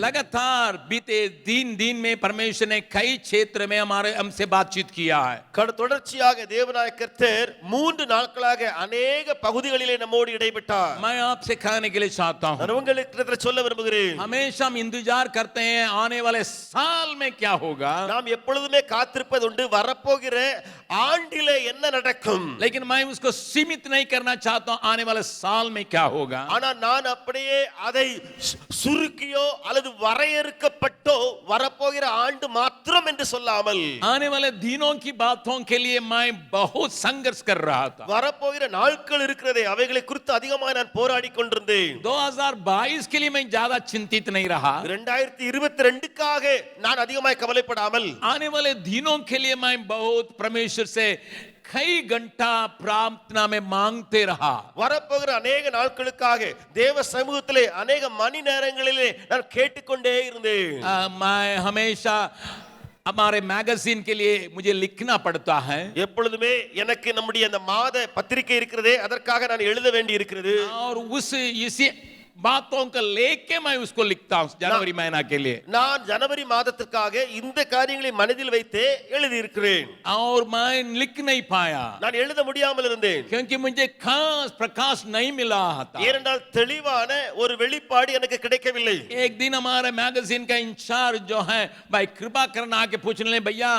लगातार बीते 3 दिन में परमेश्वर ने कई क्षेत्र में हमसे बातचीत किया है. தொடர்ச்சியாக தேவனாய கர்த்தர் 3 நாட்களாக अनेक பகுதிகளிலே நம்மோடு இடைப்பட்டார். मैं आपसे कहने के लिए चाहता हूं, நான் உங்களுக்கு சொல்ல விரும்புகிறேன். हमेशा हम इंतजार करते हैं आने वाले साल में क्या होगा, நாம் எப்பொழுதுமே காத்திருப்பது உண்டு வரப்போகிற ஆண்டிலே என்ன நடக்கும். लेकिन मैं उसको सीमित नहीं करना चाहता हूं आने वाले साल में क्या होगा. ஆனா நான் அப்படியே அதை சுருக்கியோ அல்லது வரையறுக்கப்பட்டோ வரப்போகிற ஆண்டு மாத்திரம் என்று சொல்லாமல் आने वाले दिनों की बातों के लिए मैं बहुत संघर्ष कर रहा था. வரப்போகிற நாட்கள் இருக்கிறதே அவைகளை குறித்து அதிகமாக நான் போராடி கொண்டிருந்தேன். 2022 के लिए मैं ज्यादा चिंतित नहीं रहा. 2022க்காக நான் அதிகமாக கவலைப்படாமல் आने वाले दिनों के लिए मैं बहुत परमेश्वर से कई घंटा प्रार्थना में मांगते रहा. வரப்போகிற अनेक நாட்களுக்காக தேவ சமூகத்திலே अनेक மணி நேரங்களிலே நான் கேட்டுக்கொண்டே இருந்தேன். मैं हमेशा हमारे मैगजीन के लिए मुझे लिखना पड़ता है. எப்பொழுதுமே எனக்கு நம்முடைய அந்த மாத பத்திரிகை இருக்கிறதே அதற்காக நான் எழுத வேண்டி இருக்கிறது. और इसी बातों को लेके मैं उसको लिखता हूं जनवरी महीना के लिए. நான் ஜனவரி மாதத்திற்காக இந்த காரியங்களை மனதில் வைத்தே எழுதி இருக்கிறேன். और मैं लिख नहीं पाया நான் எழுத முடியாமல் இருந்தேன். क्योंकि मुझे खास प्रकाश नहीं मिला था. ஏனென்றால் தெளிவான ஒரு வெளிப்பாடு எனக்கு கிடைக்கவில்லை. एक दिन हमारे मैगजीन का इंचार्ज जो है भाई कृपाकरण आके पूछने लगे, भैया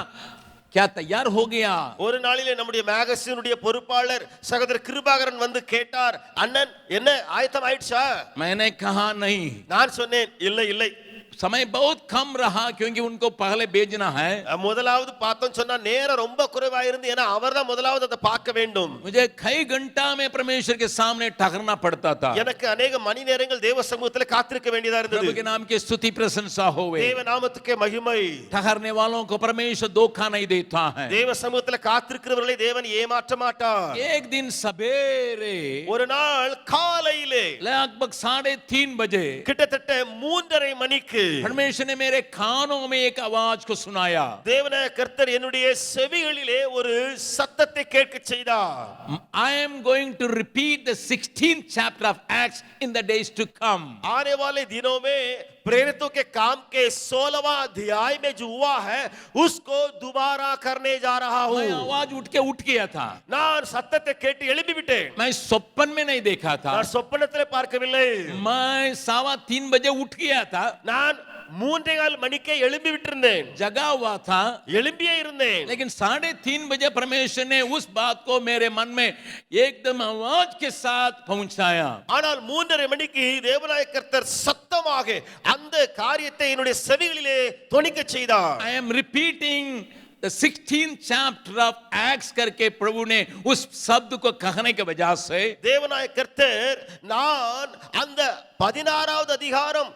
क्या तैयार हो गया. ஒரு நாளிலே நம்முடைய மேகசினுடைய பொறுப்பாளர் சகோதரர் கிருபாகரன் வந்து கேட்டார், அண்ணன் என்ன ஆயத்தம் ஆயிடுச்சா. मैंने कहा नहीं. நான் சொன்னேன் இல்லை இல்லை, समय बहुत कम रहा क्योंकि उनको पहले भेजना है. முதலாவது பார்த்தோம் சொன்னா நேரம் ரொம்ப குறைவா இருந்து ஏன்னா அவர்தான் முதலாவது அதை பார்க்க வேண்டும். मुझे कई घंटा में परमेश्वर के सामने ठहरना पड़ता था. எனக்கு अनेक மணி நேரங்கள் தேவ சமூகத்தில் காத்திருக்க வேண்டியதா இருந்தது. प्रभु के नाम की स्तुति प्रशंसा होवे. தேவ நாமத்துக்கே மகிமை. ठहरने वालों को परमेश्वर धोखा नहीं देता है. தேவ சமூகத்தில் காத்திருக்கிறவர்களை தேவன் ஏமாற்ற மாட்டார். एक दिन सवेरे ஒரு நாள் காலையிலே लगभग 3:30 बजे கிட்டத்தட்ட 3:30 மணிக்கு परमेश्वर ने मेरे कानों में एक आवाज को सुनाया. தேவனாய கர்த்தர் என்னுடைய செவிகளிலே ஒரு சத்தத்தை கேட்க செய்தார். I am going to repeat the 16th chapter of Acts in the days to come. आने वाले दिनों में प्रेरितों के काम के 16वां अध्याय में जो हुआ है उसको दोबारा करने जा रहा हूं. मैं आवाज उठ गया था. நான் சத்தத்தை கேட்டு எழுப்பி விட்டேன். मैं स्वप्न में नहीं देखा था. நான் சொப்பனத்திலே பார்க்கவில்லை. मैं 3:15 बजे उठ गया था. நான் 3:15 மணிக்கே எழுப்பி விட்டிருந்தேன். जगा हुआ था, எழும்பியே இருந்தேன். लेकिन 3:30 बजे परमेश्वर ने उस बात को मेरे मन में एकदम आवाज के साथ पहुंचाया. ஆனால் 3:30 மணிக்கு தேவனாய கர்த்தர் சத்தமாக அந்த காரியத்தை என்னுடைய செவிகளிலே தொனிக்க செய்தார். I am repeating the 16th chapter of Acts करके प्रभु ने उस शब्द को कहने के वजह से தேவனாய கர்த்தர் நான் அந்த 16வது அதிகாரம்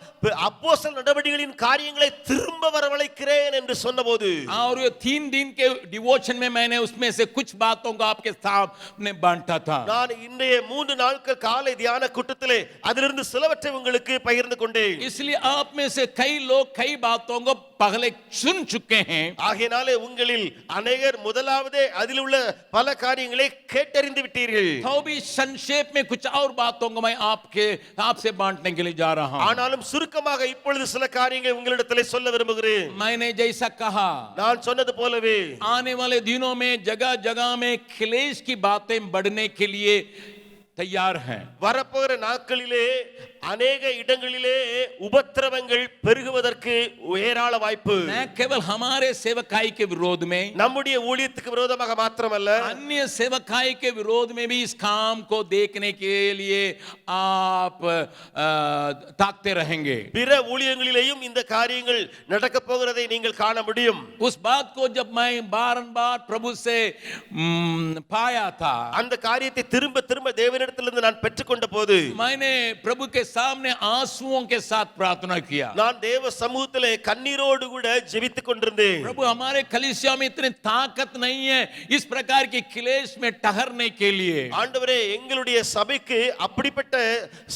அப்போஸ்தலர் நடவடிக்கைகளின் காரியங்களை திரும்ப வரவழைக்கிறேன் என்று சொன்னபோது और ये 3 दिन के डिवोशन में मैंने उसमें से कुछ बातों को आपके सामने बांटा था. நான் இன்றைய 3 நாட்கள் காலை தியான கூட்டத்திலே அதிலிருந்து சிலவற்றை உங்களுக்கு பகிர்ந்து கொண்டேன். इसलिए आप में से कई लोग कई बातों को पहले सुन चुके हैं. ஆகையாலே உங்களில் अनेகர் முதலாவதே அதில் உள்ள பல காரியங்களை கேட்டறிந்து விட்டீர்கள். तो भी संक्षेप में कुछ और बातों को मैं आपसे बांटने के लिए जा रहा हूं. ஆனாலும் சுருக்கமாக இப்பொழுது சில காரியங்களை உங்களிடத்திலே சொல்ல விரும்புகிறேன். मैंने जैसा कहा நான் சொன்னது போலவே आने वाले दिनों में जगह जगह में क्लेश की बातें बढ़ने के लिए तैयार हैं. வரப்போகிற நாட்களிலே अनेक இடங்களிலே உபத்திரவங்கள் பெருகுவதற்கு ஏராள வாய்ப்பு. न केवल हमारे सेवकाई के विरोध में, நம்முடைய ஊழியத்துக்கு விரோதமாக மாத்திரமல்ல अन्य सेवकाई के विरोध में भी इस काम को देखने के लिए आप ताकते रहेंगे. பிற ஊழியங்களிலேயும் இந்த காரியங்கள் நடக்க போகிறதை நீங்கள் காண முடியும். उस बात को जब मैं बारंबार प्रभु से पाया था, அந்த காரியத்தை திரும்ப திரும்ப தேவனிடத்திலிருந்து நான் பெற்றுக்கொண்ட போது मैंने प्रभु के सामने आंसुओं के साथ प्रार्थना किया. நான் தேவ சமூகத்திலே கண்ணீரோடு கூட ஜெபித்துக் கொண்டிருந்தேன். प्रभु हमारे कलीसिया में इतनी ताकत नहीं है इस प्रकार के क्लेश में ठहरने के लिए. ஆண்டவரே எங்களுடைய சபைக்கு அப்படிப்பட்ட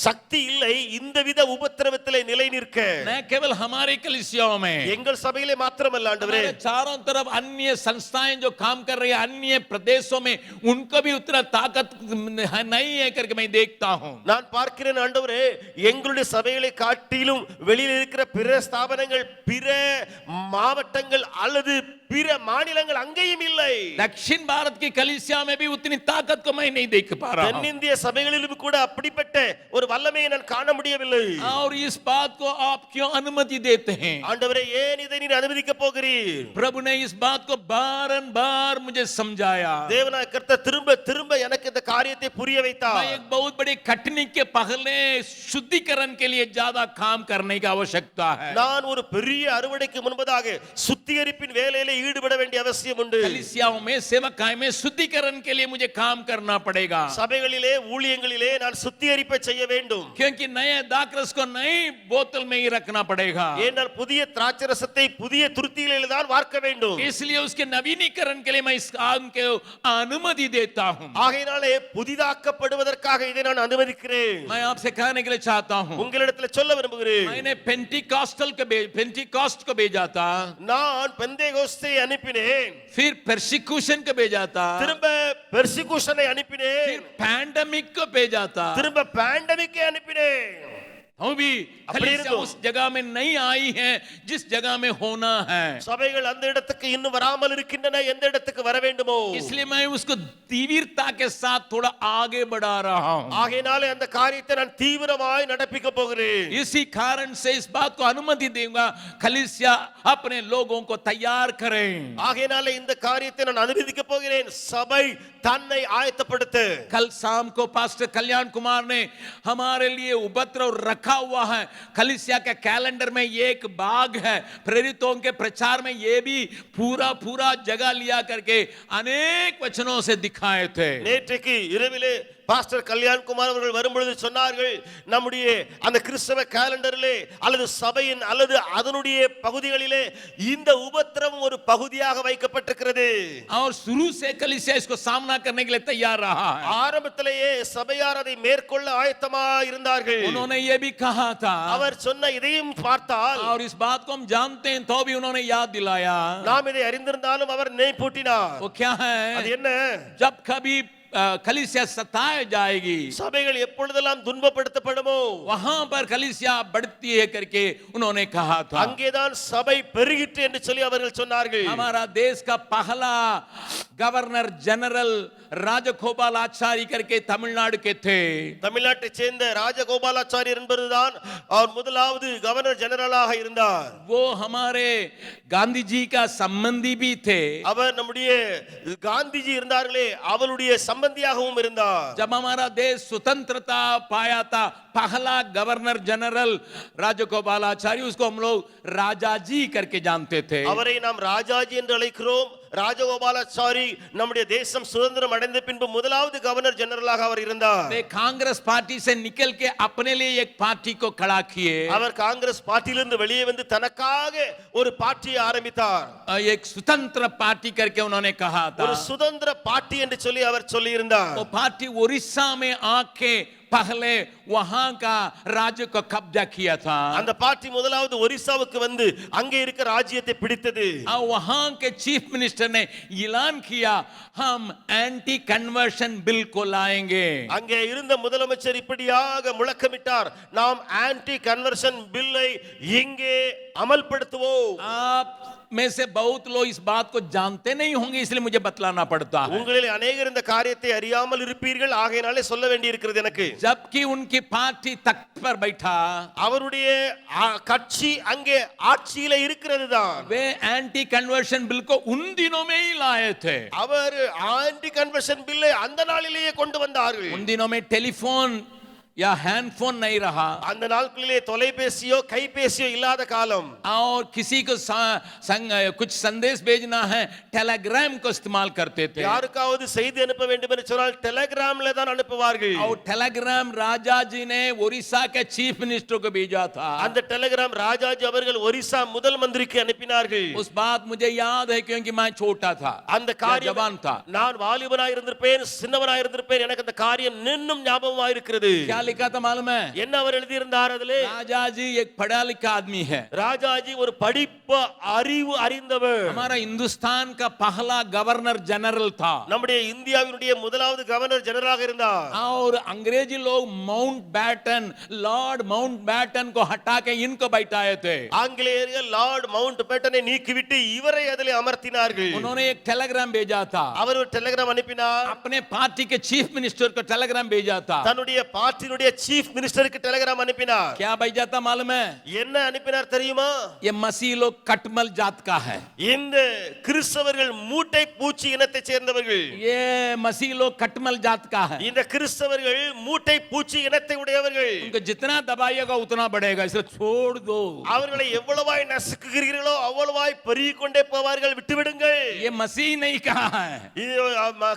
சக்தி இல்லை இந்த வித உபத்திரவத்திலே நிலை நிற்க. न केवल हमारे कलीसियाओं में, எங்கள் சபையிலே மாத்திரமல்ல ஆண்டவரே चारों तरफ अन्य संस्थाएं जो काम कर रही है अन्य प्रदेशों में उनको भी उतना ताकत नहीं नहीं है करके मैं देखता हूं। நான் பார்க்கிறேன் ஆண்டவரே, எங்களுடைய சபைகளை காட்டிலும் வெளியில் இருக்கிற பிற ஸ்தாபனங்கள், பிற மாவட்டங்கள் அல்லது பிற மாநிலங்கள் அங்கேயும் இல்லை. दक्षिण भारत की कलीसिया में भी उतनी ताकत को मैं नहीं देख पा रहा हूं। தென்னிந்திய சபைகளிலும் கூட அப்படிப்பட்ட ஒரு வல்லமையை நான் காண முடியவில்லை. और इस बात को आप क्यों अनुमति देते हैं? ஆண்டவரே, ஏன் இதை நீர் அனுமதிக்க போகிறீர்? प्रभु ने इस बात को बारंबार मुझे समझाया। தேவனாய் கர்த்தர் திரும்ப திரும்ப எனக்கு இந்த காரியத்தை புரிய मैं வைத்தார். एक बहुत बड़ी कठिनाई के पहले शुद्धिकरण के लिए ज्यादा काम करने की आवश्यकता है। நான் ஒரு பெரிய அறுவடைக்கு முன்பதாக சுத்திகரிப்பின் வேலையில ஈடுபட வேண்டிய அவசியம் உண்டு. कलीसियाओं में सेवकाई में शुद्धिकरण के लिए मुझे काम करना पड़ेगा। சபைகளிலே ஊழியங்களிலே நான் சுத்திகரிப்பை செய்ய வேண்டும். क्योंकि नए दाखरस को नई बोतल में ही रखना पड़ेगा। ஏனால் புதிய திராட்சரசத்தை புதிய துருத்திகளில் தான் வார்க்க வேண்டும். इसलिए उसके नवीनीकरण के लिए मैं इस काम के अनुमति देता हूं। ஆகையினாலே புதிதாக்கப்படுவதற்காக இதை நான் அனுமதிக்கிறேன். मैं आपसे कहने के लिए चाहता हूं, உங்களிடத்தில் சொல்ல விரும்புகிறேன். मैंने पेंटिकॉस्ट को भेजा था, நான் பெந்தேகோஸ்தை அனுப்பினேன். फिर persecution को भेजा था, திரும்ப பெர்சிக்யூஷனை அனுப்பினேன். फिर पैंडेमिक को भेजा था। திரும்ப பேண்டமிக்கை அனுப்பினேன். हम भी कलीसिया उस जगह में नहीं आई है जिस जगह में होना है। சபைகள் அந்த இடத்துக்கு இன்னும் வராமல் இருக்கின்றன, எந்த இடத்துக்கு வர வேண்டுமோ. इसलिए मैं उसको तीव्रता के साथ थोड़ा आगे बढ़ा रहा हूं। ஆகையினாலே அந்த காரியத்தை நான் தீவிரமாய் நடப்பிக்க போகிறேன். इसी कारण से इस बात को अनुमति दूंगा, कलीसिया अपने लोगों को तैयार करें। ஆகையினாலே இந்த காரியத்தை நான் அனுமதிக்க போகிறேன். சபை தன்னை ஆயத்தப்படுத்த. कल शाम को पास्टर कल्याण कुमार ने हमारे लिए उपद्रव रखा हुआ है। कलीसिया के कैलेंडर में ये एक भाग है, प्रेरितों के प्रचार में ये भी पूरा जगह लिया करके अनेक वचनों से दिखाए थे। நேற்றைக்கு இரவிலே பாஸ்டர் கல்யாண் குமார் அவர்கள் வரும்பொழுது சொன்னார்கள், நம்முடைய அந்த கிறிஸ்தவ கேலண்டரிலே அல்லது சபையின் அல்லது அதனுடைய பகுதிகளிலே இந்த உபத்திரவம் ஒரு பகுதியாக வைக்கப்பட்டிருக்கிறது. और शुरू से कलीसिया इसको सामना करने के लिए तैयार रहा है। ஆரம்பத்திலேயே சபையார் அதை மேற்கொள்ள ஆயத்தமாக இருந்தார்கள். उन्होंने ये भी कहा था, அவர் சொன்ன இதையும் பார்த்தால், और इस बात को हम जानते हैं तो भी उन्होंने याद दिलाया। நாம் இதை அறிந்திருந்தாலும் அவர் நினைப்பூட்டினார். वो क्या है? அது என்ன? जब कभी कलीसिया सताए जाएगी, சபைகள் எப்பொழுதெல்லாம் துன்பப்படுத்தப்படுமோ वहां पर कलीसिया बढ़ती है करके उन्होंने कहा था। அங்கேதான் சபை பெருகிற்று என்று சொல்லி அவர்கள் சொன்னார்கள். हमारा देश का पहला गवर्नर जनरल राजगोपालाचारी करके तमिलनाडु के थे। தமிழ்நாட்டை சேர்ந்த ராஜகோபாலாச்சாரியர் என்பதுதான் அவர் முதலாவது கவர்னர் ஜெனரலாக இருந்தார். वो हमारे गांधी जी का संबंधी भी थे। அவர் நம்முடைய காந்திஜி இருந்தார்களே, அவருடைய சம்பந்தியாகவும் இருந்தார். जब हमारा देश स्वतंत्रता पाया था, पहला गवर्नर जनरल राजगोपालाचारी, उसको हम लोग राजा जी करके जानते थे। அவரை நாம் ராஜாஜி என்று அழைக்கிறோம். ராஜகோபாலாச்சாரி நம்முடைய தேசம் சுதந்திரம் அடைந்த பின்பு முதலாவது கவர்னர் ஜெனரலாக அவர் இருந்தார். वे कांग्रेस पार्टी से निकल के अपने लिए एक पार्टी को खड़ा किए। அவர் காங்கிரஸ் பார்ட்டியிலிருந்து வெளியே வந்து தனக்காக ஒரு பார்ட்டியை ஆரம்பித்தார். एक स्वतंत्र पार्टी करके उन्होंने कहा था। ஒரு சுதந்திர பார்ட்டி என்று சொல்லி அவர் சொல்லி இருந்தார். वो पार्टी उड़ीसा में आके पहले वहां का राज्य को कब्जा किया था। அந்த பார்ட்டி முதலாவது ஒரிசாவுக்கு வந்து அங்கே இருக்க ராஜ்யத்தை பிடித்தது. और वहां के चीफ मिनिस्टर ने ऐलान किया, हम एंटी कन्वर्शन बिल को लाएंगे। அங்கே இருந்த முதலமைச்சர் இப்படியாக முழக்கமிட்டார், நாம் ஆன்டி கன்வர்ஷன் பில்லை இங்கே அமல்படுத்துவோம். आप में से बहुत लोग इस बात को जानते नहीं होंगे, इसलिए मुझे बतलाना पड़ता है। உங்களில் अनेகர் இந்த காரியத்தை அறியாமல் இருப்பீர்கள், ஆகையினாலே சொல்ல வேண்டி இருக்கிறது எனக்கு. जबकि उनकी पार्टी तख्त पर बैठा, அவருடைய கட்சி அங்கே ஆட்சியில இருக்கிறது தான். वे एंटी कन्वर्शन बिल को उन दिनों में ही लाए थे। அவர் ஆன்டி கன்வர்ஷன் பில்லை அந்த நாளிலேயே கொண்டு வந்தார்கள். उन दिनों में टेलीफोन या हैंडफोन नहीं रहा, அந்த நாட்களிலே தொலைபேசியோ கைபேசியோ இல்லாத காலம். और किसी को कुछ संदेश भेजना है टेलीग्राम को इस्तेमाल करते थे। யாருக்காவது செய்தி அனுப்ப வேண்டும் என்று சொன்னால் டெலிகிராம்ல தான் அனுப்புவார்கள். और टेलीग्राम राजा जी ने उड़ीसा के चीफ मिनिस्टर को भेजा था। அந்த டெலிகிராம் ராஜாஜி அவர்கள் ஒரிசா முதல் மந்திரிக்கு அனுப்பினார்கள். उस बात मुझे याद है क्योंकि मैं छोटा था, அந்த காரியம் जवान था। நான் வாலிபனாய் இருந்திருப்பேன், சின்னவனாய் இருந்திருப்பேன், எனக்கு அந்த காரியம் இன்னும் ஞாபகமாக இருக்கிறது. क्या लिखा था मालूम है? என்ன அவர் எழுதியிருந்தார் அதிலே? राजा जी एक पढ़ा लिखा आदमी है. ராஜாஜி ஒரு படிப்ப அறிவு அறிந்தவர். हमारा हिंदुस्तान का पहला गवर्नर जनरल था. நம்முடைய இந்தியாவினுடைய முதலாவது கவர்னர் ஜெனரலாக இருந்தார். और अंग्रेजी लोग Mountbatten, Lord Mountbatten को हटा के इनको बैठाए थे. ஆங்கிலேயர்கள் லார்ட் மவுண்ட் பேட்டனை நீக்கிவிட்டு இவரை அதிலே அமர்த்தினார்கள். उन्होंने एक टेलीग्राम भेजा था. அவர் ஒரு டெலிகிராம் அனுப்பினார். अपने पार्टी के चीफ मिनिस्टर को टेलीग्राम भेजा था. தன்னுடைய பார்ட்டியினுடைய சீஃப் மினிஸ்டருக்கு டெலிகிராம் அனுப்பினார். क्या भेजा था मालूम है? என்ன அனுப்பினார் தெரியுமா? ये मसीह लोग कटमल जात का है. இந்த கிறிஸ்தவர்கள் மூட்டை பூச்சி இனத்தைச் சேர்ந்தவர்கள். ये मसीह लोग कटमल जात का है. இந்த கிறிஸ்தவர்கள் மூட்டை பூச்சி இனத்தை உடையவர்கள். उनको जितना दबाइएगा उतना बढ़ेगा, इसलिए छोड़ दो. அவர்களை எவ்வளவாய் நசுக்குகிறீர்களோ அவ்வளவாய் பெருகிக் கொண்டே போவார்கள், விட்டுவிடுங்கள். ये मसीह नहीं कहा है. இது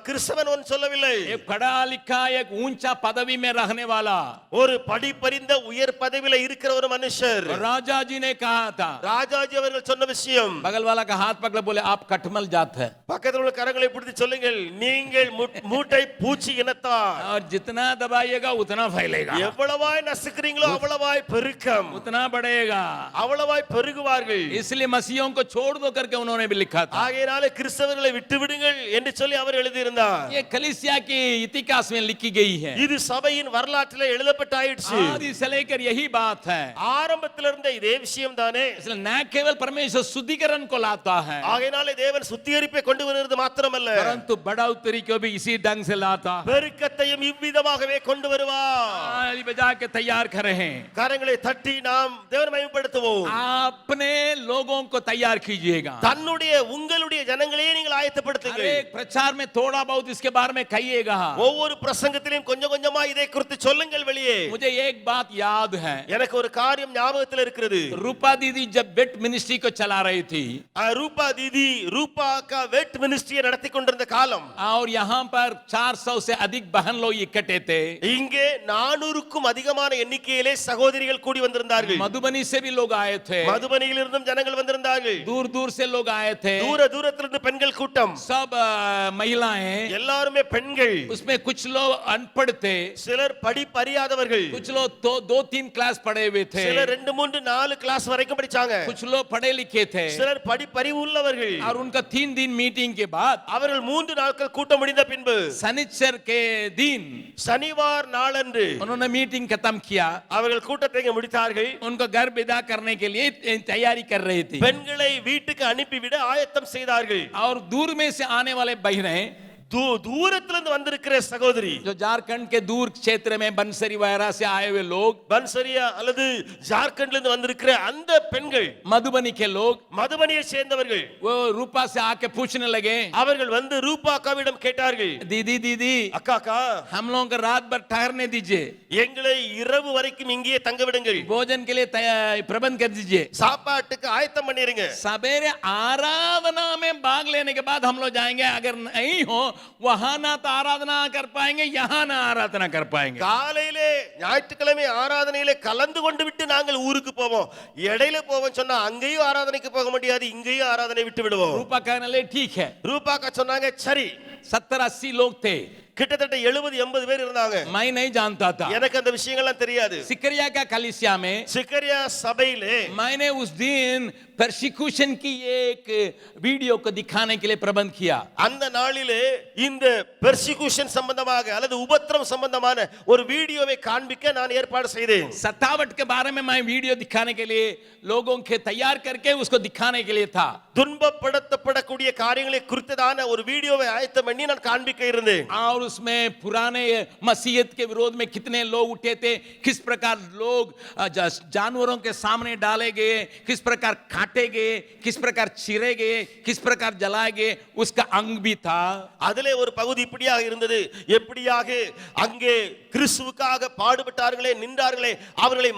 கிறிஸ்தவன் ஒன்று சொல்லவில்லை. एक पढ़ा लिखा एक ऊंचा पदवी में रहने वाला ஒரு படிப்பறிந்த உயர் பதவியில இருக்கிற ஒரு மனுஷர் राजा जी ने कहा था. ராஜாஜி அவர்கள் சொன்ன விஷயம். बगल वाला का हाथ पकड़ बोले आप कटमल जात है. பக்கத்தில் உள்ள கரங்களை பிடித்து சொல்லுங்கள், நீங்கள் மூட்டை பூச்சி இனத்தார். और जितना दबाइएगा उतना फैलेगा, எவ்வளவாய் நசுக்குறீங்களோ அவ்வளவாய் பெருக்கம், उतना बढ़ेगा. அவ்வளவாய் பெருகுவார்கள். इसलिए मसीहों को छोड़ दो करके उन्होंने भी लिखा था. ஆகையினாலே கிறிஸ்தவர்களை விட்டு விடுங்கள் என்று சொல்லி அவர் எழுதியிருந்தார். ये कलीसिया की इतिहास में लिखी गई है. இது சபையின் வரலாற்றிலே எழுதப்பட்டாயிடுச்சு. आदि से लेकर यही बात है. ஆரம்பத்திலிருந்தே இதே விஷயம் தானே. इसलिए न केवल परमेश्वर शुद्धिकरण को लाता है, ஆகையினாலே தேவன் சுத்திகரிப்பை கொண்டு வருவது மாத்திரமல்ல, परंतु बढ़ोतरी को भी इसी ढंग से लाता है. பெருக்கத்தையும் இவ்விதமாகவே கொண்டு வருவார். ताली बजा के तैयार करे हैं. கரங்களை தட்டி நாம் தேவனை மகிமைப்படுத்துவோம். अपने लोगों को तैयार कीजिएगा. தன்னுடைய உங்களுடைய ஜனங்களையே நீங்கள் ஆயத்தப்படுத்துங்க. हर एक प्रचार में थोड़ा बहुत इसके बारे में कहिएगा. ஒவ்வொரு பிரசங்கத்திலும் கொஞ்சம் கொஞ்சமா இதை குறித்து சொல்லுங்கள் வெளியே. मुझे एक बात याद है. எனக்கு ஒரு காரியம் ஞாபகத்தில் இருக்கிறது. रूपा दीदी जब वेट मिनिस्ट्री को चला रही थी, ரூபா दीदी ரூபா का वेट मिनिस्ट्री நடத்தி கொண்டிருந்த காலம், और यहाँ पर 400 से अधिक बहन लोग इकट्ठे थे. இங்கே 400க்கும் அதிகமான எண்ணிக்கையிலே சகோதரிகள் கூடி வந்திருந்தார்கள். मधुबनी से भी लोग आए थे, மதுபனியிலிருந்தும் ஜனங்கள் வந்திருந்தார்கள். दूर दूर से लोग आए थे. தூர தூரத்திலிருந்து பெண்கள் கூட்டம், सब महिलाएं, எல்லாருமே பெண்கள். उसमें कुछ लोग अनपढ़ थे, சிலர் படிப்பறியாதவர்கள், कुछ लोग तो 2-3 क्लास पढ़े हुए थे, சிலர் 2-3-4 கிளாஸ் வரைக்கும் படிச்சாங்க, कुछ लोग पढ़े लिखे थे. சிலர் படிப்பறிவு உள்ளவர்கள். और उनका 3 दिन मीटिंग के बाद அவர்கள் 3 நாட்கள் கூட்டம் முடிந்த பின்பு शनिचर के दिन சனிவார் நாளன்று उन्होंने मीटिंग खत्म किया. அவர்கள் கூட்டத்தை முடித்தார்கள். उनको घर विदा करने के लिए तैयारी कर रही थी. பெண்களை வீட்டுக்கு அனுப்பிவிட ஆயத்தம் செய்தார்கள். और दूर में से आने वाले बहनें, தூரத்திலிருந்து வந்திருக்கிற சகோதரி, जो झारखंड के दूर क्षेत्र में बंसरी वगैरह से आए हुए लोग, பன்சரியா அல்லது ஜார்க்கண்ட்ல இருந்து வந்திருக்கிற அந்த பெண்கள், मधुबनी के लोग, மதுபனியை சேர்ந்தவர்கள், वो रूपा से आके पूछने लगे, அவர்கள் வந்து ரூபா அக்காவிடம் கேட்டார்கள், दीदी दीदी அக்கா हम लोगों को रात भर ठहरने दीजिए, எங்களை இரவு வரைக்கும் இங்கேயே தங்க விடுங்கள், भोजन के लिए प्रबंध कर दीजिए, சாப்பாட்டுக்கு ஆயத்தம் பண்ணிருங்க. सवेरे आराधना में भाग लेने के बाद हम लोग जाएंगे. अगर नहीं हो वहां ना तो आराधना कर पाएंगे, यहाँ ना आराधना कर पाएंगे. காலையிலே ஞாயிற்றுக்கிழமை ஆராதனையிலே கலந்து கொண்டு விட்டு நாங்கள் ஊருக்கு போவோம், இடையில போவோம் சொன்னா அங்கேயும் ஆராதனைக்கு போக முடியாது, இங்கேயும் ஆராதனை விட்டு விடுவோம். रूपा कहने लगे ठीक है. ரூபாக்கா சொன்னாங்க சரி. 70-80 लोग थे, கிட்டத்தட்ட 70-80 பேர் இருந்தாங்க. मैं नहीं जानता था. எனக்கு அந்த விஷயங்கள்லாம் தெரியாது. सिकरिया का कलीसिया में சிக்கரியா சபையிலே मैंने उस दिन persecution की एक वीडियो को दिखाने के लिए प्रबंध किया. அந்த நாளிலே இந்த பெர்சிக்யூஷன் சம்பந்தமாக அல்லது உபத்திரம் சம்பந்தமான ஒரு வீடியோவை காண்பிக்க நான் ஏற்பாடு செய்தேன். सतावट के बारे में मैं वीडियो दिखाने के लिए लोगों के तैयार करके उसको दिखाने के लिए था. துன்பப்படுத்தப்படக்கூடிய காரியங்களை குறித்ததான ஒரு வீடியோவை ஆயத்தம் பண்ணி நான் காண்பிக்க இருந்தேன். और उसमें पुराने मसीहत के विरोध में कितने लोग उठे थे, किस प्रकार लोग जानवरों के सामने डाले गए, किस प्रकार काटे गए, किस प्रकार चीरे गए, किस प्रकार जलाए गए, उसका अंग भी था. அதிலே ஒரு பகுதி இப்படியாக இருந்தது, எப்படியாக அங்கே கிறிஸ்துவுக்காக பாடுபட்டார்களே, நின்றார்களே, அவர்களை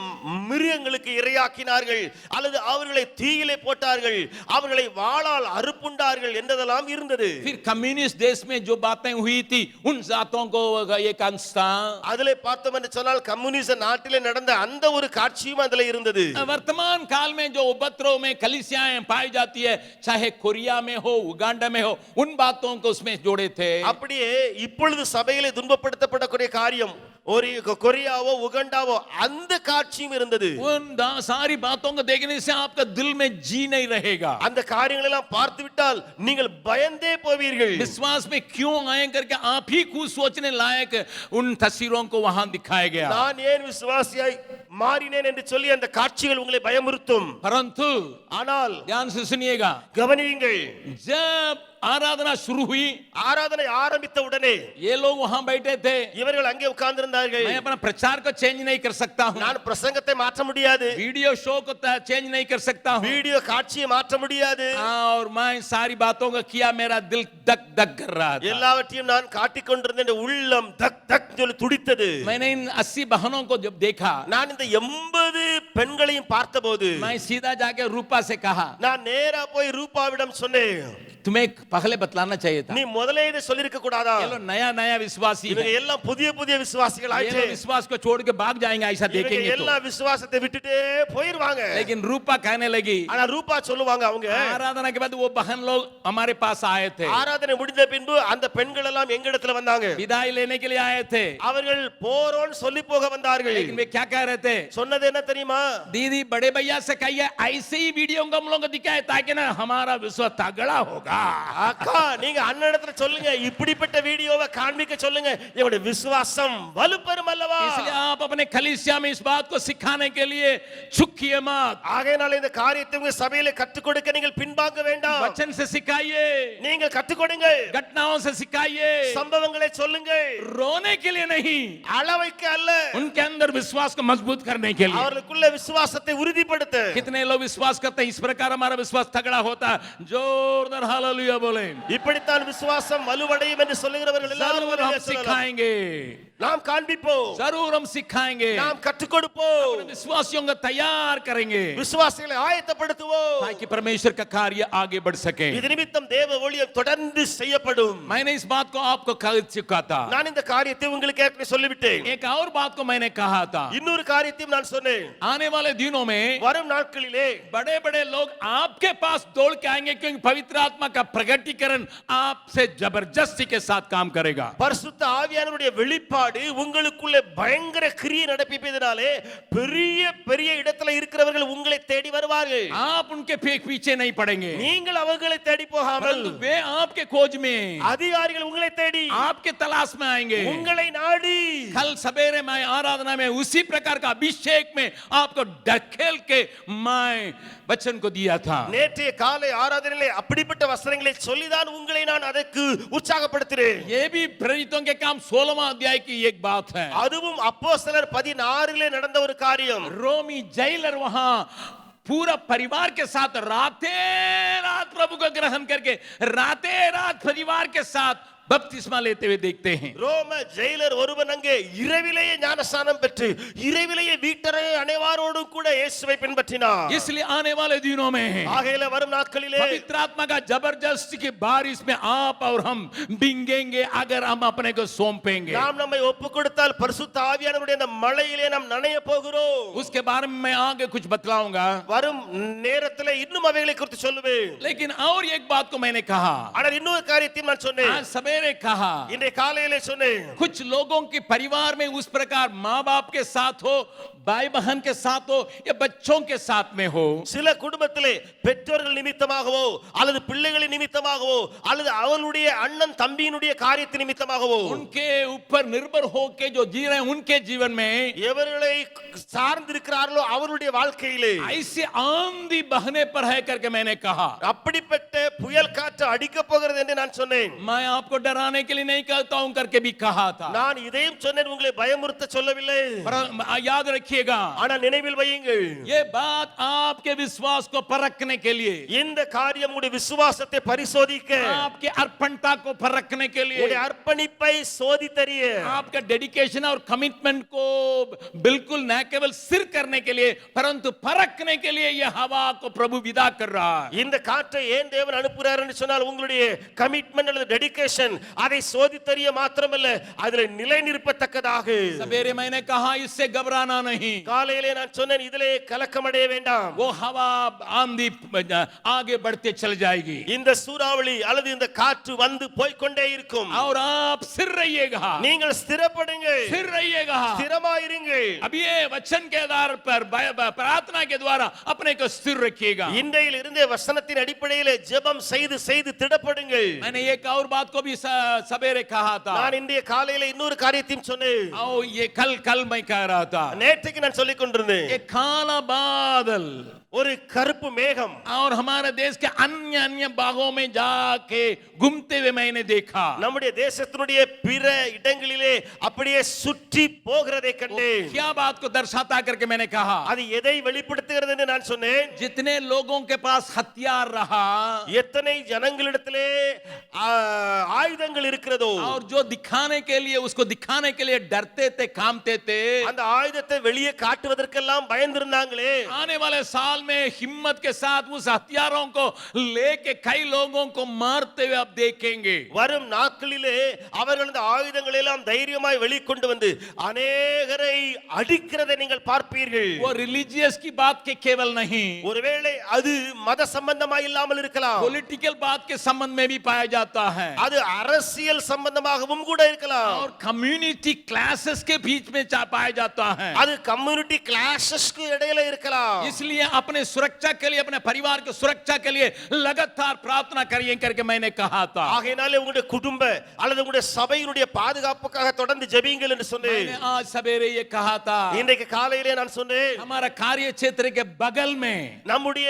மிருகங்களுக்கு இரையாக்கினார்கள் அல்லது அவர்களை தீயிலே போட்டார்கள், அவர்களை வாளால் அறுப்புண்டார்கள் என்றதெல்லாம் இருந்தது. फिर कम्युनिस्ट देश में जो बातें हुई थी उन जातों को एक अंश था. அதிலே பார்த்தோம் என்று சொன்னால் கம்யூனிஸ்ட் நாட்டிலே நடந்த அந்த ஒரு காட்சியும் அதிலே இருந்தது. वर्तमान काल में जो उपद्रव में कलीसियाएं पाई जाती है, चाहे कोरिया में हो, उगांडा में हो, उन बातों को उसमें जोड़े थे. அப்படியே இப்பொழுது சபையிலே துன்பப்படுத்தப்படக்கூடிய காரியம் ஒரு கொரியாவோ உகண்டாவோ அந்த காட்சியும் இருந்தது. उन सारी बातों को देखने से आपका दिल में जी नहीं रहेगा. அந்த காரியங்களை எல்லாம் பார்த்து விட்டால் நீங்கள் பயந்தே போவீர்கள். विश्वास में क्यों आए करके आप ही कुछ सोचने लायक उन तस्वीरों को वहां दिखाया गया. நான் ஏன் விசுவாசியாய் மாறினேன் என்று சொல்லி அந்த காட்சிகள் உங்களை பயமுறுத்தும். परंतु ஆனால் ध्यान से सुनिएगा, கவனியுங்கள், जब आराधना शुरू हुई, ஆராதனை ஆரம்பித்த உடனே ये लोग वहां बैठे थे. இவர்கள் அங்கே உட்கார்ந்திருந்தார்கள். मैं अपना प्रचार को चेंज नहीं कर सकता हूं, நான் பிரசங்கத்தை மாற்ற முடியாது, वीडियो शो को चेंज नहीं कर सकता हूं, வீடியோ காட்சியை மாற்ற முடியாது. और मैं सारी बातों को किया, मेरा दिल धक धक कर रहा था. எல்லாவற்றையும் நான் காட்டிக் கொண்டிருந்தேன், உள்ளம் தக் தக் சொல்லி துடித்தது. मैंने इन 80 बहनों को जब देखा, நான் இந்த 80 பெண்களையும் பார்த்தபோது मैं सीधा जाके रूपा से कहा, நான் நேரா போய் ரூபாவிடம் சொன்னேன், तुम्हें पहले बतलाना चाहिए था. நீ முதல்ல இதை சொல்லிருக்க கூடாதா? ये लोग नया नया विश्वासी இவங்க हैं, எல்லாம் புதிய புதிய விசுவாசிகள் ये ஆயிடுச்சு. लोग विश्वास को छोड़ के भाग जाएंगे ऐसा இவங்க देखेंगे तो. எல்லா விசுவாசத்தை விட்டுட்டே போயிருவாங்க. लेकिन रूपा कहने लगी, ஆனா ரூபா சொல்லுவாங்க, அவங்க आराधना के बाद वो बहन लोग हमारे पास आए थे, ஆராதனை முடிந்த பின்பு அந்த பெண்கள் எல்லாம் எங்க இடத்துல வந்தாங்க, विदाई लेने के लिए आए थे. அவர்கள் போறோன்னு சொல்லி போக வந்தார்கள். लेकिन वे क्या कह रहे थे, சொன்னது என்ன தெரியுமா? दीदी बड़े भैया से कहिए ऐसे ही वीडियो को हम लोग को दिखाए ताकि ना हमारा विश्वास तगड़ा होगा. அக்கா, நீங்க அண்ணனிடத்துல சொல்லுங்க, இப்படிப்பட்ட வீடியோவை காண்பிக்க சொல்லுங்க, இவருடைய விசுவாசம் வலுப்பெறும் அல்லவா. इसलिए आप अपने कलीसिया में इस बात को सिखाने के लिए चुकिए मत. ஆகையால இந்த காரியத்தை உங்க சபையில கற்றுக் கொடுக்க நீங்கள் பின்வாங்க வேண்டாம். वचन से सिखाइए, நீங்கள் கற்றுக் கொடுங்கள், घटनाओं से सिखाइए, சம்பவங்களை சொல்லுங்கள், रोने के लिए नहीं, அளவைக்கு அல்ல, उनके अंदर विश्वास को मजबूत करने के लिए. அவர்களுக்குள்ள விசுவாசத்தை உறுதிப்படுத்த. कितने लोग विश्वास करते हैं इस प्रकार हमारा विश्वास तगड़ा होता है? जोरदार हालेलुया बोले. இப்படித்தான் விசுவாசம் வலுவடையும் என்று சொல்லுகிறவர்கள் எல்லாரும் जरूर हम सिखाएंगे, நாம் காண்பிப்போம், जरूर हम सिखाएंगे, நாம் கற்றுக் கொடுப்போம், विश्वासियों को तैयार करेंगे விசுவாசிகளை ஆயத்தப்படுத்துவோம், ताकि परमेश्वर का कार्य आगे बढ़ सके. இது நிமித்தம் தேவ ஊழியம் தொடர்ந்து செய்யப்படும். मैंने इस बात को आपको कह चुका था. நான் இந்த காரியத்தை உங்களுக்கு ஏற்கனவே சொல்லிவிட்டேன். एक और बात को मैंने कहा था, இன்னொரு காரியத்தையும் நான் சொன்னேன். आने वाले दिनों में வரும் நாட்களிலே बड़े बड़े लोग आपके पास दौड़ के आएंगे, क्योंकि पवित्र आत्मा का प्रकटीकरण आपसे जबरदस्ती के साथ काम करेगा. பரிசுத்த ஆவியானவருடைய வெளிப்பாடு உங்களுக்குள்ளே பயங்கர கிரியை நடப்பிப்பதனாலே பெரிய பெரிய இடத்துல இருக்கிறவர்கள் உங்களை தேடி வருவார்கள். आप उनके पीछे नहीं पड़ेंगे, நீங்கள் அவர்களை தேடி போகாமல் परंतु वे आपके खोज में, அதிகாரிகள் உங்களை தேடி आपके तलाश में आएंगे. உங்களை நாடி कल सवेरे मैं आराधना में उसी प्रकार का अभिषेक में आपको ढकेल के मैं वचन को दिया था. நேற்றைய காலை ஆராதனையிலே அப்படிப்பட்ட வசனங்களை சொல்லிதான் உங்களை நான் அதற்கு உற்சாகப்படுத்துகிறேன். ये भी प्रेरितों के काम 16वां अध्याय की एक बात है. அதுவும் அப்போஸ்தலர் 16 நடந்த ஒரு காரியம். रोमी जेलर वहां पूरा परिवार के साथ राते रात प्रभु को ग्रहण करके राते रात परिवार के साथ बपतिस्मा लेते हुए देखते हैं. ரோம ஜெயிலர் ஒருவன் அங்கே இரவிலேயே ஞானஸ்நானம் பெற்று இரவிலேயே வீட்டரை அனைவரோடு கூட இயேசுவை பின்பற்றினார். इसलिए आने वाले दिनों में ஆகையில வரும் நாட்களிலே पवित्र आत्मा का जबरदस्ती की बारिश में आप और हम भीगेंगे अगर हम अपने को सौंपेंगे. நாம் நம்மை ஒப்புக் கொடுத்தால் பரிசுத்த ஆவியானவருடைய அந்த மழையிலே நாம் நனைய போகிறோம். उसके बारे में मैं आगे कुछ बतलाऊंगा, வரும் நேரத்திலே இன்னும் அவைகளை குறித்து சொல்லுவேன். लेकिन और एक बात को मैंने कहा, ஆனால் இன்னொரு காரியத்தையும் நான் சொன்னேன். आज सवेरे कहा, இன்றைய காலையிலே சொன்னேன். कुछ लोगों के परिवार में उस प्रकार माँ बाप के साथ हो, भाई बहन के साथ हो या बच्चों के साथ में हो, சில குடும்பத்திலே பெற்றோர்கள் நிமித்தமாகவோ அல்லது பிள்ளைகளின் நிமித்தமாகவோ அல்லது அவளுடைய அண்ணன் தம்பியினுடைய காரியத்தின் நிமித்தமாகவோ उनके ऊपर निर्भर होके जो जी रहे हैं उनके जीवन में எவர்களை சார்ந்திருக்கிறார்களோ அவருடைய வாழ்க்கையிலே ऐसे आंधी बहने पर है करके मैंने कहा. அப்படிப்பட்ட புயல் காற்று அடிக்க போகிறது என்று நான் சொன்னேன். मैं आपको डराने के लिए नहीं कहता हूं करके भी कहा था. நான் இதையும் சொன்னேன், உங்களை பயமுறுத்த சொல்லவில்லை. पर याद रखिएगा, ஆனால் நினைவில் வையுங்கள், ये बात आपके विश्वास को परखने के लिए, இந்த காரியம் உங்களுடைய விசுவாசத்தை பரிசோதிக்க, आपके अर्पणता को परखने के लिए, உங்களுடைய அர்ப்பணிப்பை சோதித்தறிய, आपका डेडिकेशन और कमिटमेंट को बिल्कुल न केवल सिर करने के लिए परंतु परखने के लिए ये हवा को प्रभु विदा कर रहा है. இந்த காற்றை ஏன் தேவன் அனுப்புகிறார் என்று சொன்னால் உங்களுடைய கமிட்மென்ட் அல்லது டெடிகேஷன் அதை சோதித்தறிய மாத்திரமல்ல அதிலே நிலை நிற்பதற்காக. सवेरे मैंने कहा इससे घबराना नहीं. காலையிலே நான் சொன்னேன் இதிலே கலக்கமடைய வேண்டாம். वो हवा आंधी आगे बढ़ते चल जाएगी இந்த சூறாவளி அல்லது இந்த காற்று வந்து போய்க்கொண்டே இருக்கும். और आप स्थिर रहिएगा நீங்கள் ஸ்திரப்படுங்கள், स्थिर रहिएगा ஸ்திரமாயிருங்கள். अब ये वचन के आधार पर प्रार्थना के द्वारा अपने को स्थिर रखिएगा இன்றையில் இருந்தே வசனத்தின் அடிப்படையிலே ஜெபம் செய்து செய்து திடப்படுங்கள். मैंने एक और बात को भी सवेरे कहा था நான் இன்றைய காலையில இன்னொரு காரியத்தையும் சொன்னேன். और ये कल मैं कह रहा था நேற்றுக்கு நான் சொல்லிக் கொண்டிருந்தேன். ये काला बादल ஒரு கருப்பு மேகம் और हमारे देश के अन्य अन्य भागों में जाके घूमते हुए मैंने देखा நம்முடைய தேசத்தினுடைய பிற இடங்களிலே அப்படியே சுற்றி போகிறதை கண்டேன். क्या बात को दर्शाता करके मैंने कहा அது எதை வெளிப்படுத்துகிறது என்று நான் சொன்னேன். जितने लोगों के पास हथियार रहा எத்தனை ஜனங்களிடத்திலே ஆயுதங்கள் இருக்கிறதோ और जो दिखाने के लिए उसको दिखाने के लिए डरते थे कांपते थे அந்த ஆயுதத்தை வெளியே காட்டுவதற்கெல்லாம் பயந்திருந்தாங்களே, आने वाले साल में हिम्मत के साथ उस हथियारों को लेके कई लोगों को मारते हुए आप देखेंगे வரும் நாட்களிலே அவர்கள் அந்த ஆயுதங்களை எல்லாம் தைரியமாய் வெளிக்கொண்டு வந்து அநேகரை அடிக்கிறதை நீங்கள் பார்ப்பீர்கள். वो रिलीजियस की बात के केवल नहीं ஒருவேளை அது மத சம்பந்தமாய் இல்லாமல் இருக்கலாம், पॉलिटिकल बात के संबंध में भी पाया जाता है அது அரசியல் சம்பந்தமாகவும் கூட இருக்கலாம், और कम्युनिटी क्लासेस के बीच में पाया जाता है அது கம்யூனிட்டி கிளாसेसக்கு இடையில இருக்கலாம். इसलिए अपने सुरक्षा के लिए अपने परिवार की सुरक्षा के लिए लगातार प्रार्थना करिए करके मैंने कहा था ஆகையினாலே உங்களுடைய குடும்ப அல்லது உங்களுடைய சபையினுடைய பாதுகாப்புக்காக தொடர்ந்து ஜெபியுங்கள் என்று சொன்னேன். मैंने आज सवेरे ये कहा था இன்றைக்கு காலையிலே நான் சொன்னேன், हमारा कार्य क्षेत्र के बगल में நம்முடைய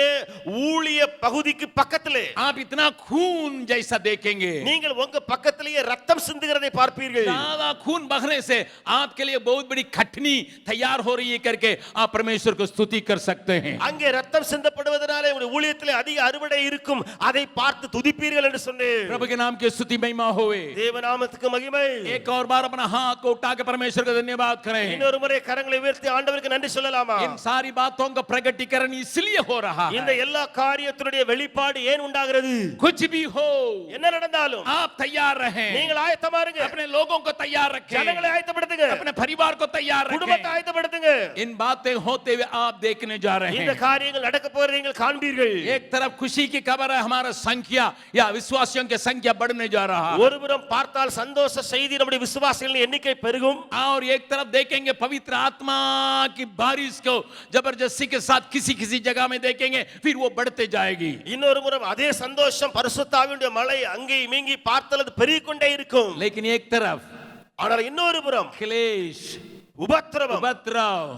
ஊழிய பகுதிக்கு பக்கத்திலே आप इतना खून जैसा देखेंगे நீங்கள் உங்க பக்கத்திலேயே ரத்தம் சிந்துகிறதை பார்ப்பீர்கள். ज्यादा खून बहने से आपके लिए बहुत बड़ी खटनी तैयार हो रही है करके आप परमेश्वर को स्तुति कर सकते हैं அங்கே ரத்தம் சிந்தப்படுவதனாலே உங்களுடைய ஊழியத்திலே அதிக அறுவடை இருக்கும், அதை பார்த்து துதிப்பீர்கள் என்று சொன்னேன். प्रभु के नाम की स्तुति महिमा होवे தேவநாமத்துக்கு மகிமை. एक और बार अपना हाथ को उठा के परमेश्वर का धन्यवाद करें இன்னொரு முறை கரங்களை உயர்த்தி ஆண்டவருக்கு நன்றி சொல்லலாமா? इन सारी बातों का प्रकटीकरण इसलिए हो रहा இந்த है எல்லா காரியத்தினுடைய வெளிப்பாடு ஏன் உண்டாகிறது? कुछ भी हो என்ன நடந்தாலும் आप तैयार रहें நீங்கள் ஆயத்தமா இருங்க. अपने लोगों को तैयार रखें ஜனங்களை ஆயத்தப்படுத்துங்க, अपने परिवार को तैयार குடும்பத்தை रखें ஆயத்தப்படுத்துங்க. इन बातें होते हुए आप देखने जा रहे இந்த हैं காரியங்கள் நடக்க போறதை நீங்கள் காண்பீர்கள். एक तरफ खुशी की खबर है हमारा संख्या या विश्वासियों की संख्या बढ़ने जा रहा है ஒருபுறம் பார்த்தால் சந்தோஷ செய்தி நம்முடைய விசுவாசிகளின் எண்ணிக்கை பெருகும். और एक तरफ देखेंगे पवित्र आत्मा की बारिश को जबरदस्ती के साथ किसी किसी जगह में देखेंगे फिर वो बढ़ते जाएगी இன்னொரு புறம் அதே சந்தோஷம் பரிசுத்த ஆவியுடைய மழை அங்கே இங்கி பார்த்தால் அது பெருகிக் கொண்டே இருக்கும். लेकिन एक तरफ ஆனால் இன்னொரு புறம் क्लेश உபத்திரவம்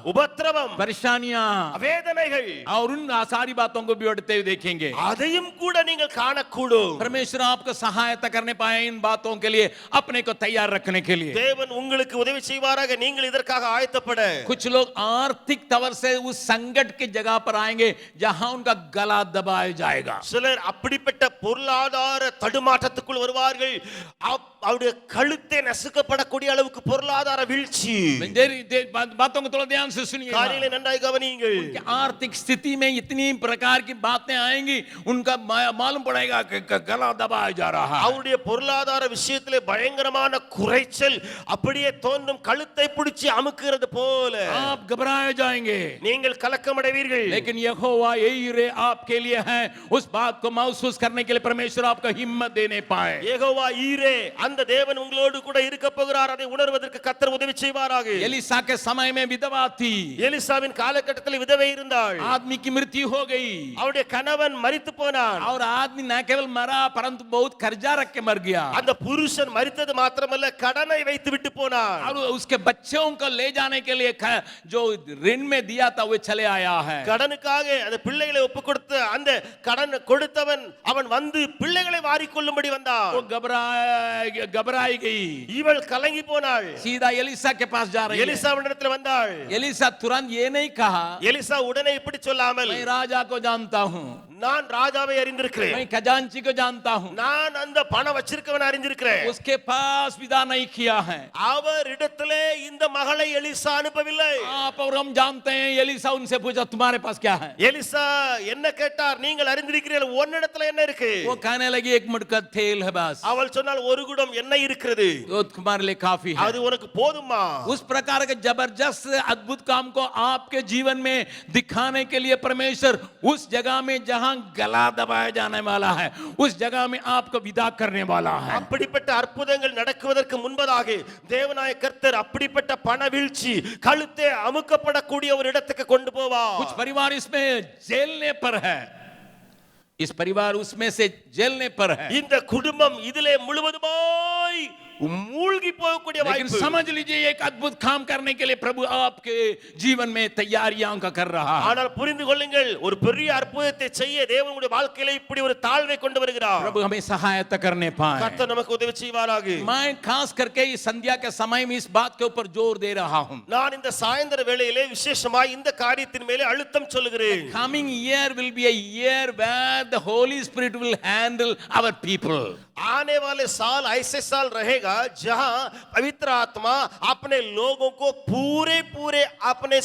உபத்திரவம் परेशानियां வேதனைகள் और उन सारी बातों को भी बढ़ते हुए देखेंगे அதையும் கூட நீங்கள் காணக்கூடும். परमेश्वर आपको सहायता करने पाए इन बातों के लिए अपने को तैयार रखने के लिए தேவன் உங்களுக்கு உதவி செய்வாராக. நீங்கள் இதற்காக ஆயத்தப்பட. कुछ लोग आर्थिक तवर से उस संकट की जगह पर आएंगे जहां उनका गला दबाया जाएगा சிலர் அப்படிப்பட்ட பொருளாதார தடுமாற்றத்துக்குள் வருவார்கள். அவருடைய கழுத்தை நசுக்கப்படக்கூடிய அளவுக்கு பொருளாதார வீழ்ச்சி. बातों को थोड़ा ध्यान से सुनिए காரியங்களை நன்றாய் கவனியுங்கள். आर्थिक स्थिति में इतनी प्रकार की बातें आएंगी उनका मालूम पड़ेगा कि गला दबाया जा रहा है அவருடைய பொருளாதார விஷயத்திலே பயங்கரமான குறைச்சல் அப்படியே தோன்றும், கழுத்தை பிடிச்சி அமுக்குறது போல आप घबराए जाएंगे நீங்கள் கலக்கமடைவீர்கள். लेकिन यहोवा यहीरे आपके लिए है उस बात को महसूस करने के लिए परमेश्वर आपको हिम्मत देने पाए யெகோவா ஈரே, அந்த தேவன் உங்களோடு கூட இருக்க போகிறார், அதை உணர்வதற்கு கர்த்தர் உதவி செய்வாராக. एलिसा के समय में विधवा थी எலிசாவின் காலகட்டத்தில் விதவை இருந்தாள். आदमी की मृत्यु हो गई அவருடைய கணவன் மரித்து போனான். और आदमी न केवल मरा परंतु बहुत कर्जा रख के मर गया அந்த புருஷன் மரித்தது மாத்திரமல்ல, கடனை வைத்து விட்டு போனான். और उसके बच्चों को ले जाने के लिए जो ऋण में दिया था वो चले आया है கடனுக்காக அந்த பிள்ளைகளை ஒப்பு கொடுத்து அந்த கடன் கொடுத்தவன் அவன் வந்து பிள்ளைகளை வாரிக்கொள்ளும்படி வந்தான். वो घबराई गई இவள் கலங்கி போனாள். सीधा एलिसा के पास जा रही है எலிசாவினிடத்தில் வந்தாள். एलिसा तुरंत ये नहीं कहा எலிசா உடனே இப்படி சொல்லாமல், मैं राजा को जानता हूँ நான் ராஜாவை அறிந்திருக்கிறேன், मैं खजांची को जानता हूं, நான் அந்த பணம் வச்சிருக்கவனை அறிந்திருக்கிறேன். उसके पास विदा नहीं किया है. அவரிடத்திலே இந்த மகளை எலிசா அனுப்பவில்லை. आप और हम जानते हैं, एलीसा उनसे पूछा तुम्हारे पास क्या है. எலிசா என்ன கேட்டார்? நீங்கள் அறிந்திருக்கிறீர்கள், உன்னிடத்துல என்ன இருக்கு? वो कहने लगी एक मुठका तेल है बस, அவள் சொன்னால் ஒரு குடம் எண்ணெய் இருக்கிறது, वो तुम्हारे लिए काफी है. அது உனக்கு போதுமா? उस प्रकार के जबरदस्त अद्भुत काम को आपके जीवन में दिखाने के लिए परमेश्वर उस जगह में जहां गला दबाया जाने वाला है, उस जगह में आपको विदा करने वाला है. அப்படிப்பட்ட அற்புதங்கள் நடக்குவதற்கு முன்பதாக தேவனாய கர்த்தர் அப்படிப்பட்ட பண வீழ்ச்சி, கழுத்தே அமுக்கப்படக்கூடிய ஒரு இடத்துக்கு கொண்டு போவார். कुछ परिवार इसमें जेलने पर है, इस परिवार उसमें से जेलने पर है. இந்த குடும்பம் இதிலே முழுவதுமாய் மூழ்கி போகக்கூடிய लेकिन வாய்ப்பு. समझ लीजिए, एक अद्भुत काम करने के लिए प्रभु आपके जीवन में तैयारियां का कर रहा है. ஆனால் புரிந்து கொள்ளுங்கள், ஒரு பெரிய அற்புதத்தை செய்ய தேவனுடைய வாழ்க்கையில இப்படி ஒரு தாழ்வை கொண்டு வருகிறார். प्रभु हमें सहायता करने पाए. கர்த்தர் நமக்கு உதவி செய்வாராக. मैं खास करके इस संध्या के समय में इस बात के ऊपर जोर दे रहा हूं. நான் இந்த சாயந்தர வேளையிலே விசேஷமாய் இந்த காரியத்தின் மேலே அழுத்தம் சொல்லுகிறேன். Coming year will be a year where the Holy Spirit will handle our people. आने वाले साल ऐसे साल रहेगा जहां पवित्र आत्मा अपने लोगों को पूरे पूरे अपने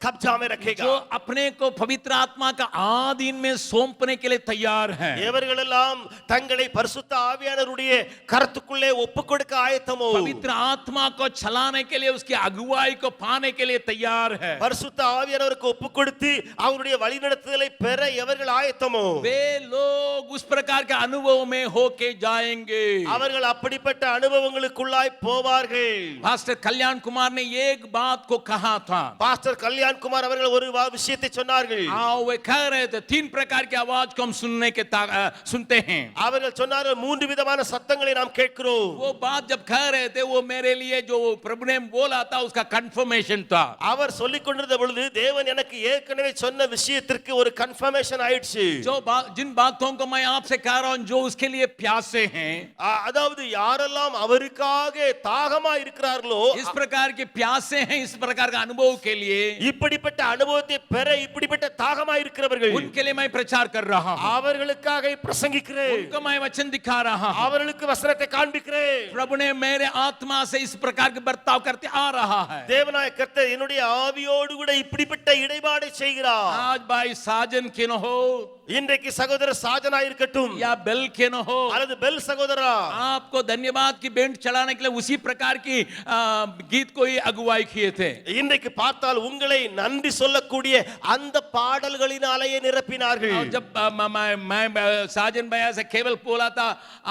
कब्जा में रखेगा. जो अपने को पवित्र आत्मा का आधीन में सौंपने के लिए तैयार है. எவர்களெல்லாம் தங்களை பரிசுத்த ஆவியானவருடைய கரத்துக்குள்ளே ஒப்புக்கொடுக்க ஆயத்தமோ, पवित्र आत्मा को चलाने के लिए, उसकी अगुवाई को पाने के लिए तैयार है. பரிசுத்த ஆவியானவருக்கு ஒப்புக்கொடுத்து அவருடைய வழிநடத்துதலை பெற எவர்கள் ஆயத்தமோ, वे लोग उस प्रकार के अनुभव में होके जाएंगे. அவர்கள் அப்படிப்பட்ட அனுபவங்களுக்குள்ளாய் போவார்கள். पास्टर कल्याण कुमार ने एक बात को कहा था. பாஸ்டர் கல்யாண் குமார் அவர்கள் ஒரு விஷயத்தை சொன்னார்கள். वे कह रहे थे 3 प्रकार की आवाज को हम सुनते हैं. அவர்கள் சொன்னார்கள், 3 விதமான சத்தங்களை நாம் கேட்கிறோம். वो बात जब कह रहे थे, वो मेरे लिए जो प्रभु ने बोला था उसका कंफर्मेशन था. அவர் சொல்லிக் கொண்டிருந்த பொழுது தேவன் எனக்கு ஏற்கனவே சொன்ன விஷயத்திற்கு ஒரு கன்ஃபர்மேஷன் ஆயிடுச்சு. जिन बातों को मैं आपसे कह रहा हूं, जो उसके लिए प्यासे हैं, அதாவது யாரெல்லாம் அவருக்காக தாகமா இருக்கிறார்களோ, इस प्रकार के प्यासे हैं, इस प्रकार का अनुभव के लिए, இப்படிப்பட்ட அனுபவத்தை பெற இப்படிப்பட்ட தாகமா இருக்கிறவர்கள், उनके लिए मैं प्रचार कर रहा हूं. அவர்களுக்காக பிரசங்கிக்கிறேன். उनको मैं वचन दिखा रहा हूं. அவர்களுக்கு வசனத்தை காண்பிக்கிறேன். प्रभु ने मेरे आत्मा से इस प्रकार के बर्ताव करते आ रहा है. தேவனாய கர்த்தர் என்னுடைய ஆவியோடு கூட இப்படிப்பட்ட இடைபாடை செய்கிறார். आज भाई साजन के न हो, இன்றைக்கு சகோதரர் சாஜனா இருக்கட்டும், या बेल के न हो, அல்லது பெல் சகோதரா, आपको धन्यवाद की बेंट चलाने के लिए उसी प्रकार की गीत को ही अगुवाई किए थे. இன்றைக்கு பார்த்தால் உங்களை நன்றி சொல்லக்கூடிய அந்த பாடல்களினாலேயே நிரப்பினார்கள். और जब मैं साजन भैया से केवल बोला था,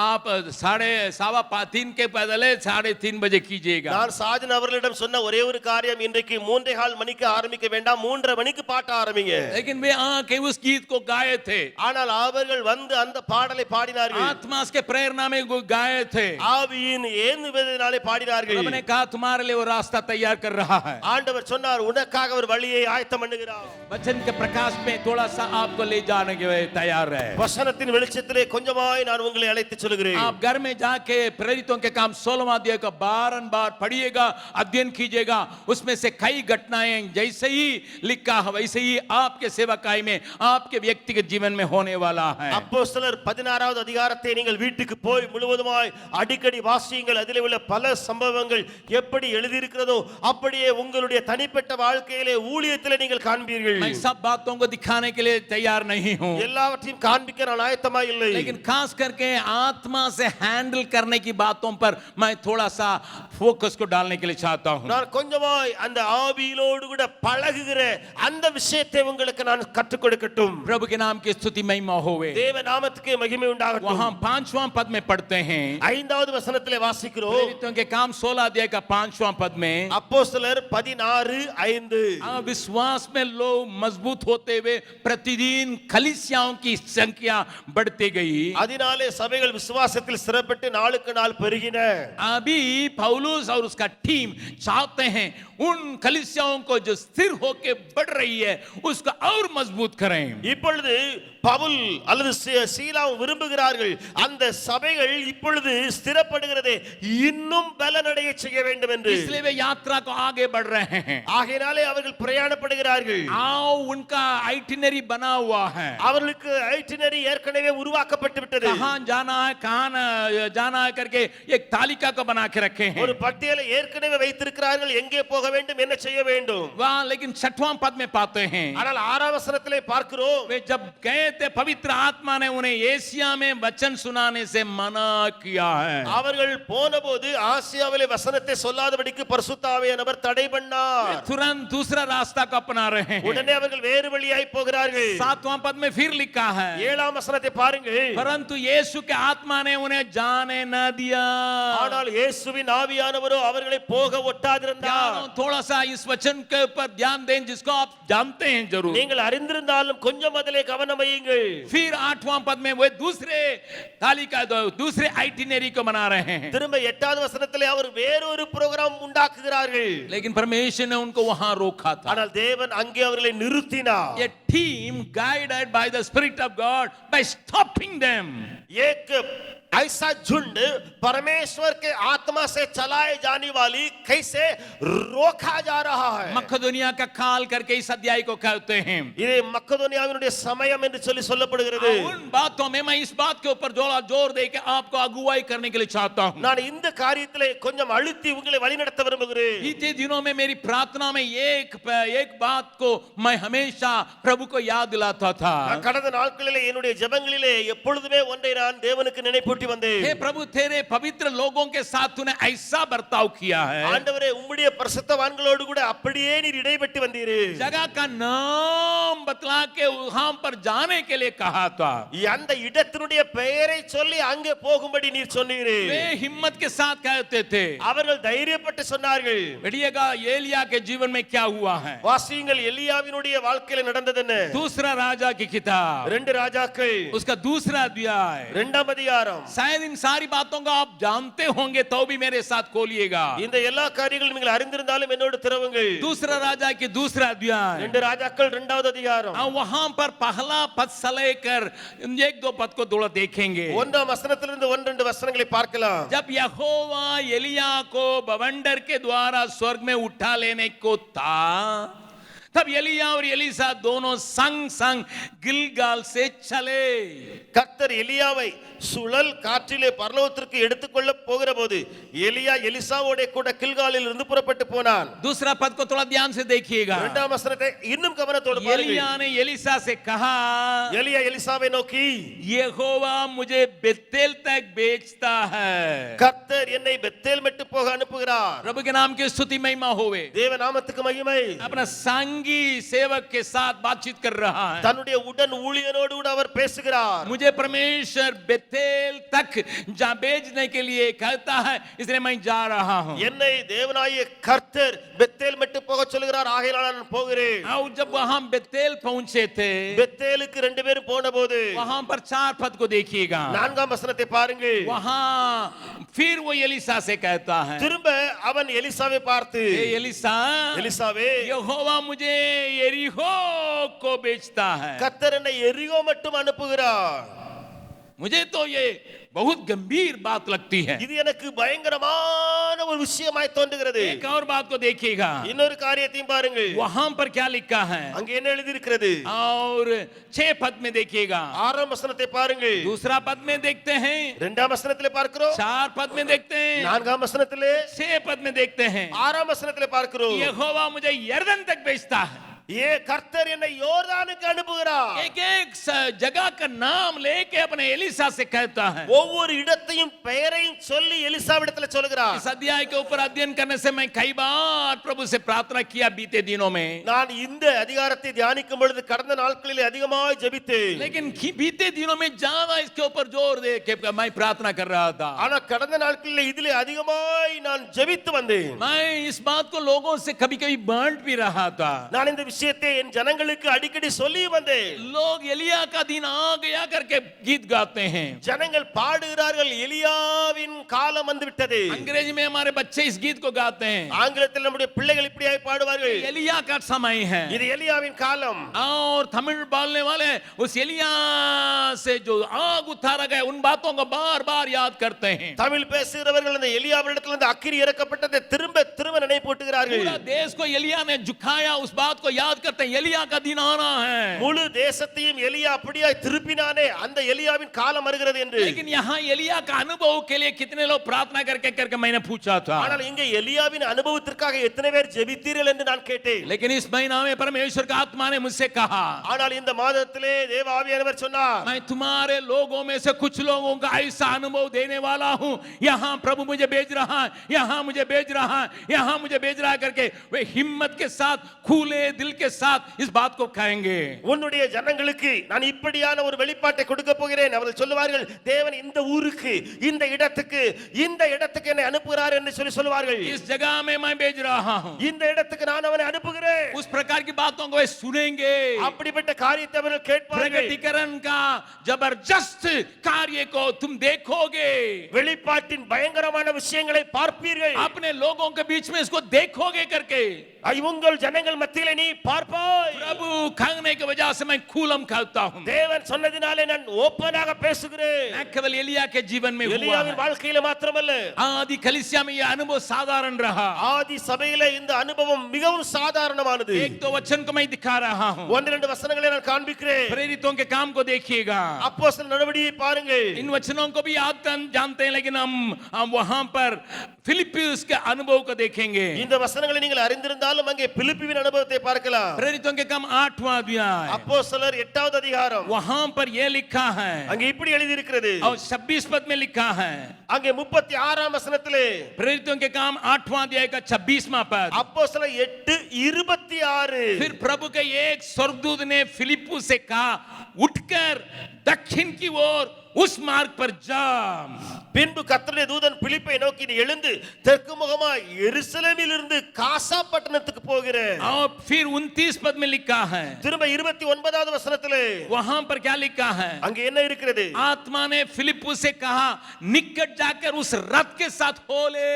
आप 3:15 के बदले 3:30 बजे कीजिएगा. நான் சாஜன் அவர்களிடம் சொன்ன ஒரே ஒரு காரியம், இன்றைக்கு 3:15 மணிக்கு ஆரம்பிக்க வேண்டாம், 3:30 மணிக்கு பாட்ட ஆரம்பிங்க. लेकिन वे आके उस गीत को गाए थे. ஆனால் அவர்கள் வந்து அந்த பாடலை பாடினார்கள். आत्मा के प्रेरणा में गाए थे. ஆவியின் ஏந்துவதினாலே பாடினார்கள். प्रभु ने कहा तुम्हारे लिए वो रास्ता तैयार कर रहा है. ஆண்டவர் சொன்னார், உனக்காக ஒரு வழியை ஆயத்தம் பண்ணுகிறார். वचन के प्रकाश में थोड़ा सा आपको ले जाने के लिए तैयार है. வசனத்தின் வெளிச்சத்திலே கொஞ்சமாய் நான் உங்களை அழைத்து சொல்கிறேன். आप घर में जाके प्रेरितों के काम 16वां अध्याय का बारंबार पढ़िएगा, अध्ययन कीजिएगा. उसमें से कई घटनाएं जैसे ही लिखा है वैसे ही आपके सेवकाई में, आपके व्यक्तिगत जीवन में होने वाला है. அப்போஸ்தலர் 16வது அதிகாரத்தை நீங்கள் வீட்டுக்கு போய் முழுவதுமாய் அடிக்கடி வாசியுங்கள். அதிலே உள்ள பல சம்பவங்கள் எப்படி எழுதியிருக்கிறதோ அப்படியே உங்களுடைய தனிப்பட்ட வாழ்க்கையிலே ஊழியத்திலே நீங்கள் காண்பீர்கள். मैं सब बातों को दिखाने के लिए तैयार नहीं हूं, எல்லாவற்றையும் காண்பிக்க நான் ஆயத்தமாய் இல்லை. लेकिन खास करके आत्मा से हैंडल करने की बातों पर मैं थोड़ा सा फोकस को डालने के लिए चाहता हूं. நான் கொஞ்சமாய் அந்த ஆவியிலோடு கூட பழகுகிற அந்த விஷயத்தை உங்களுக்கு நான் கற்றுக் கொடுக்கட்டும். प्रभु के नाम की स्तुति महिमा होवे. தேவ நாமத்துக்கு மகிமை உண்டாகட்டும். वहां 5वां पद में पढ़ते हैं, 5வது வசனத்திலே வாசிக்கிறோம். प्रेरितों के काम 16 अध्याय का 5वां पद में, அப்போஸ்தலர் 16:5 विश्वास में लोग मजबूत होते हुए प्रतिदिन कलीसियाओं की संख्या बढ़ती गई. அதனாலே சபைகள் விசுவாசத்தில் ஸ்திரப்பட்டு நாளுக்கு நாள் பெருகின. अभी पौलुस और उसका टीम चाहते हैं उन कलीसियाओं को जो स्थिर होके बढ़ रही है उसको और मजबूत करें. இப்பொழுது பவுல் அல்லது சீலா விரும்புகிறார்கள் அந்த சபைகள் இப்பொழுது ஸ்திரப்படுகிறதே இன்னும் பலனடைய செய்ய வேண்டும் என்று. इसलिए वे यात्रा को आगे बढ़ रहे हैं. ஆகையாலே அவர்கள் பிரயாணப்படுகிறார்கள். आओ उनका आइटिनरी बना हुआ है. அவர்களுக்கு ஐட்டினரி ஏற்கனவே உருவாக்கப்பட்டு விட்டது. कहां जाना है कहां जाना है करके एक तालिका को बना के रखे हैं. ஒரு பட்டியலை ஏற்கனவே வைத்திருக்கிறார்கள் எங்கே போக வேண்டும் என்ன செய்ய வேண்டும். वहां लेकिन 6वां पद में पाते हैं ஆனால் 6ஆம் வசனத்திலே பார்க்கிறோம் वे जब गए थे पवित्र आत्मा ने उन्हें एशिया में वचन सुनाने से मना किया है. அவர்கள் போனபோது ஆசியாவிலே வசனத்தை சொல்லாதபடிக்கு பரிசுத்த ஆவியானவர் தடை பண்ணார். तुरंत दूसरा रास्ता को अपना रहे हैं. உடனே அவர்கள் வேறு வழியாய் போகிறார்கள். 7वां पद में फिर लिखा है 7ஆம் வசனத்தை பாருங்கள். परंतु यीशु के आत्मा ने उन्हें जाने न दिया. ஆனால் இயேசுவின் ஆவியானவரோ அவர்களை போக ஒட்டாதிருந்தார். थोड़ा सा इस वचन के ऊपर ध्यान दें जिसको आप जानते हैं जरूर. நீங்கள் அறிந்திருந்தாலும் கொஞ்சம் அதிலே கவனம் வையுங்கள். फिर 8वां पद में वो दूसरे तालिका दूसरे आइटिनरी को बना रहे हैं. திரும்ப 8வது வசனத்திலே அவர் வேறொரு புரோகிராம் உண்டாக்குகிறார்கள். लेकिन परमेश्वर ने उनको वहां रोका था. ஆனால் தேவன் அங்கே அவர்களை நிறுத்தினார். A team guided by the Spirit of God by stopping them. एक ऐसा झुंड परमेश्वर के आत्मा से चलाए जाने वाली कैसे रोका जा रहा है. मकदोनिया का काल करके इस अध्याय को कहते हैं. இது மக்கதோனியாவினுடைய சமயம் என்று சொல்லப்படுகிறது. उन बातों में मैं इस बात के ऊपर जोर दे के आपको अगुवाई करने के लिए चाहता हूं. நான் இந்த காரியத்திலே கொஞ்சம் அழுத்தி உங்களை வழிநடத்த விரும்புகிறேன். बीते दिनों में मेरी प्रार्थना में एक बात को मैं हमेशा प्रभु को याद दिलाता था. கடந்த நாட்களிலே என்னுடைய ஜெபங்களிலே எப்பொழுதுமே ஒன்றை நான் தேவனுக்கு நினைப்பூட்டி வந்தேன். हे प्रभु तेरे पवित्र लोगों के साथ तूने ऐसा बर्ताव किया है. ஆண்டவரே உம்முடைய பரிசுத்தவான்களோடு கூட அப்படியே நீர் இடைப்பட்டு வந்தீர். जगह का नाम बतला के वहां पर जाने के लिए कहा था. அந்த இடத்தினுடைய பெயரை சொல்லி அங்கே போகும்படி நீர் சொன்னீர். वे हिम्मत के साथ कहते थे. அவர்கள் தைரியப்பட்டு சொன்னார்கள். पढ़िएगा एलिया के जीवन में क्या हुआ है. வாசியுங்கள் எலியாவினுடைய வாழ்க்கையில நடந்தது என்ன. दूसरा राजा की किताब 2 ராஜாக்கள் उसका दूसरा अध्याय 2ஆம் அதிகாரம். शायद इन सारी बातों को आप जानते होंगे तो भी मेरे साथ खोलिएगा. இந்த எல்லா காரியங்களும் நீங்கள் அறிந்திருந்தாலும் என்னோடு திறவுங்கள். दूसरा राजा की दूसरा अध्याय 2 ராஜாக்கள் 2வது அதிகாரம். वहां पर पहला पद से लेकर 1-2 पद को थोड़ा देखेंगे. 1ஆம் வசனத்திலிருந்து 1-2 வசனங்களை பார்க்கலாம். जब यहोवा एलिया को बवंडर के द्वारा स्वर्ग में उठा लेने को था तब एलिया और एलीसा दोनों संग संग गिलगाल से चले. கர்த்தர் எலியாவை சுழல் காற்றிலே பரலோகத்திற்கு எடுத்துக்கொள்ள போகிற போது எலியா எலிசாவோட கூட கில்காலில் இருந்து புறப்பட்டு போனான். दूसरा पद को थोड़ा ध्यान से देखिएगा. 2ஆம் வசனத்தை இன்னும் கவனத்தோடு பாருங்கள். एलिया ने एलीसा से कहा எலியா எலிசாவை நோக்கி यहोवा मुझे बेतेल तक भेजता है. கர்த்தர் என்னை பெத்தேல் மட்டும் போக அனுப்புகிறார். प्रभु के नाम की स्तुति महिमा होवे. தேவ நாமத்துக்கு மகிமை. अपना संगी सेवक के साथ बातचीत कर रहा है. தன்னுடைய உடன் ஊழியனோடு கூட அவர் பேசுகிறார். मुझे परमेश्वर बेतेल तक जा भेजने के लिए कहता है इसलिए मैं जा रहा हूं. என்னை தேவனாகிய கர்த்தர் பெத்தேல் மட்டும் போக சொல்கிறார். ஆகையால் நான் போகிறேன். और जब वहां बेतेल पहुंचे थे பெத்தேலுக்கு 2 பேரும் போனபோது वहां पर 4 पद को देखिएगा. 4ஆம் வசனத்தை பாருங்கள். वहां फिर वो एलीसा से कहता है திரும்ப அவன் எலிசாவை பார்த்து एलीसा எலிசாவே यहोवा मुझे यरीहो को भेजता है. கர்த்தர் என்னை எரிகோ மட்டும் அனுப்புகிறார். मुझे तो ये बहुत गंभीर बात लगती है. இது எனக்கு பயங்கரமான ஒரு விஷயமாய் தோன்றுகிறது. एक और बात को देखिएगा. இன்னொரு காரியத்தையும் பாருங்கள். वहां पर क्या लिखा है அங்கே என்ன எழுதி இருக்கிறது. और 6 पद में देखिएगा. 6ஆம் வசனத்தை பாருங்கள். दूसरा पद में देखते हैं. 2ஆம் வசனத்திலே பார்க்கிறோம். 4 पद में देखते हैं. 4ஆம் வசனத்திலே 6 पद में देखते हैं. 6ஆம் வசனத்திலே பார்க்கிறோம். यहोवा मुझे यरदन तक भेजता है. ये கர்த்தர் என்னை யோர்தானுக்கு அனுப்புகிறார். एक एक जगह का नाम लेके अपने एलीसा से कहता है. ஒவ்வொரு இடத்தையும் பெயரையும் சொல்லி எலிசாவிடத்தில் சொல்கிறார். इस अध्याय के ऊपर अध्ययन करने से मैं कई बार प्रभु से प्रार्थना किया बीते दिनों में. நான் இந்த அதிகாரத்தை தியானிக்கும் பொழுது கடந்த நாட்களிலே அதிகமாய் ஜெபித்தேன். लेकिन बीते दिनों में ज्यादा इसके ऊपर जोर दे के मैं प्रार्थना कर रहा था. ஆனா கடந்த நாட்களிலே இதிலே அதிகமாய் நான் ஜெபித்து வந்தேன். मैं इस बात को लोगों से कभी-कभी बांट भी रहा था. நான் இந்த விஷயத்தை என் ஜனங்களுக்கு அடிக்கடி சொல்லி வந்தேன். लोग एलिया का दिन आ गया करके गीत गाते हैं. ஜனங்கள் பாடுகிறார்கள், எலியாவின் காலம் வந்து விட்டது. अंग्रेजी में हमारे बच्चे इस गीत को गाते हैं. ஆங்கிலத்தில் நம்முடைய பிள்ளைகள் இப்படியாய் பாடுவார்கள், एलिया का समय है. இது எலியாவின் காலம். और तमिल बोलने वाले उस एलिया से जो आग उतारा गया उन बातों को बार बार याद करते हैं. தமிழ் பேசுகிறவர்கள் அந்த எலியாவிடத்தில் அந்த அக்கினி இறக்கப்பட்டதை திரும்ப திரும்ப நினைப்பூட்டுகிறார்கள். पूरा देश को एलिया ने झुकाया, उस बात को याद करते हैं. एलिया का दिन आना है. முழு தேசத்தையும் எலியா அப்படியாய் திருப்பினானே, அந்த எலியாவின் காலம் வருகிறது என்று. लेकिन यहाँ एलिया का अनुभव के लिए कितने लोग प्रार्थना करके मैंने पूछा था. ஆனால் இங்கே எலியாவின் அனுபவத்திற்காக எத்தனை பேர் ஜெபித்தீர்கள் என்று நான் கேட்டேன். लेकिन इस महीना में परमेश्वर का आत्मा ने मुझसे कहा, ஆனால் இந்த மாதத்திலே தேவ ஆவியானவர் சொன்னார், मैं तुम्हारे लोगों में से कुछ लोगों का ऐसा अनुभव देने वाला हूं. यहाँ प्रभु मुझे भेज रहा है, यहाँ मुझे भेज रहा है, यहाँ मुझे भेज रहा है करके वे हिम्मत के साथ, खुले दिल के साथ इस बात को कहेंगे. உன்னுடைய ஜனங்களுக்கு நான் இப்படியான ஒரு வெளிப்பாட்டை கொடுக்க போகிறேன். அவர்கள் சொல்லுவார்கள், தேவன் இந்த ஊருக்கு, இந்த இடத்துக்கு என்னை அனுப்புகிறார் என்று சொல்லுவார்கள். इस जगह में मैं भेज रहा हूं, இந்த இடத்துக்கு நான் அவனை அனுப்புகிறேன். उस प्रकार की बातों को वे सुनेंगे. அப்படிப்பட்ட காரியத்தை அவர்கள் கேட்பார்கள். प्रकटीकरण का जबरदस्त कार्य को तुम देखोगे. வெளிப்பாட்டின் பயங்கரமான விஷயங்களை பார்ப்பீர்கள். अपने लोगों के बीच में इसको देखोगे करके உங்கள் ஜனங்கள் மத்தியிலே நீ பார்ப்பாய். प्रभु कहने की वजह से मैं खुलम कहता हूं. தேவன் சொன்னதினாலே நான் ஓபனாக பேசுகிறேன். न केवल एलिया के जीवन में हुआ எலியாவின் है. வாழ்க்கையில மாத்திரமல்ல, आदि कलीसिया में यह अनुभव साधारण रहा. ஆதி சபையிலே இந்த அனுபவம் மிகவும் சாதாரணமானது. एक दो वचन को मैं दिखा रहा हूं. ஒன்று இரண்டு வசனங்களை நான் காண்பிக்கிறேன். प्रेरितों के काम को देखिएगा. அப்போஸ்தலர் நடவடிக்கையை பாருங்கள். इन वचनों को भी आप जानते हैं, लेकिन हम वहां पर फिलिप्पियुस के अनुभव को देखेंगे. இந்த வசனங்களை நீங்கள் அறிந்திருந்தாலும் அங்கே பிலிப்பியின் அனுபவத்தை பார்க்கலாம். प्रेरितों के काम 8वां अध्याय, அப்போஸ்தலர் 8வது அதிகாரம். वहां पर यह लिखा है அங்கே இப்படி எழுதி இருக்கிறது. और 26 पद में लिखा है. அங்கே 36ஆம் வசனத்திலே प्रेरितों के काम 8वां अध्याय का 26वां पद, அப்போஸ்தலர் 8:26. फिर प्रभु के एक स्वर्गदूत ने फिलिप्पुस से कहा, उठकर दक्षिण की ओर उस मार्ग पर जा. பின்பு கர்த்தருடைய தூதன் பிலிப்பை நோக்கி, நீ எழுந்து தெற்கு முகமாய் எருசலேமில் இருந்து காசா பட்டணத்துக்கு போகிறேன். और फिर 29 पद में लिखा है, திரும்ப 29வது வசனத்திலே वहां पर क्या लिखा है? அங்கே என்ன இருக்கிறது? आत्मा ने फिलिप्पुस से कहा, निकट जाकर उस रथ के साथ हो ले.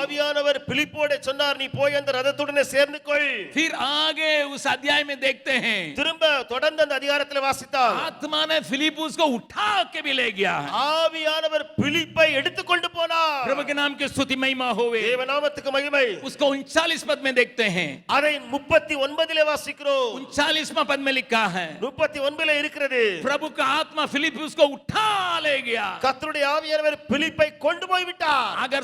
ஆவியானவர் பிலிப்போடே சொன்னார், நீ போய் அந்த ரதத்துடனே சேர்ந்து கொள். फिर आगे उस अध्याय में देखते हैं, திரும்ப தொடர்ந்து அந்த அதிகாரத்தில் வாசித்தால், आत्मा ने फिलिप्पुस को उठा के भी ले गया है. ஆவியானவர் பிலிப்பை எடுத்துக்கொண்டு போனார். प्रभु के नाम की स्तुति महिमा होवे. தேவ நாமத்துக்கு மகிமை. उसको 39 पद में देखते हैं. அதை 39லே வாசிக்கிறோம். 39वां पद में लिखा है, 39லே இருக்கிறது. प्रभु का आत्मा फिलिप्पुस को उठा ले गया. கர்த்தருடைய ஆவியானவர் பிலிப்பை கொண்டு போய் விட்டார். अगर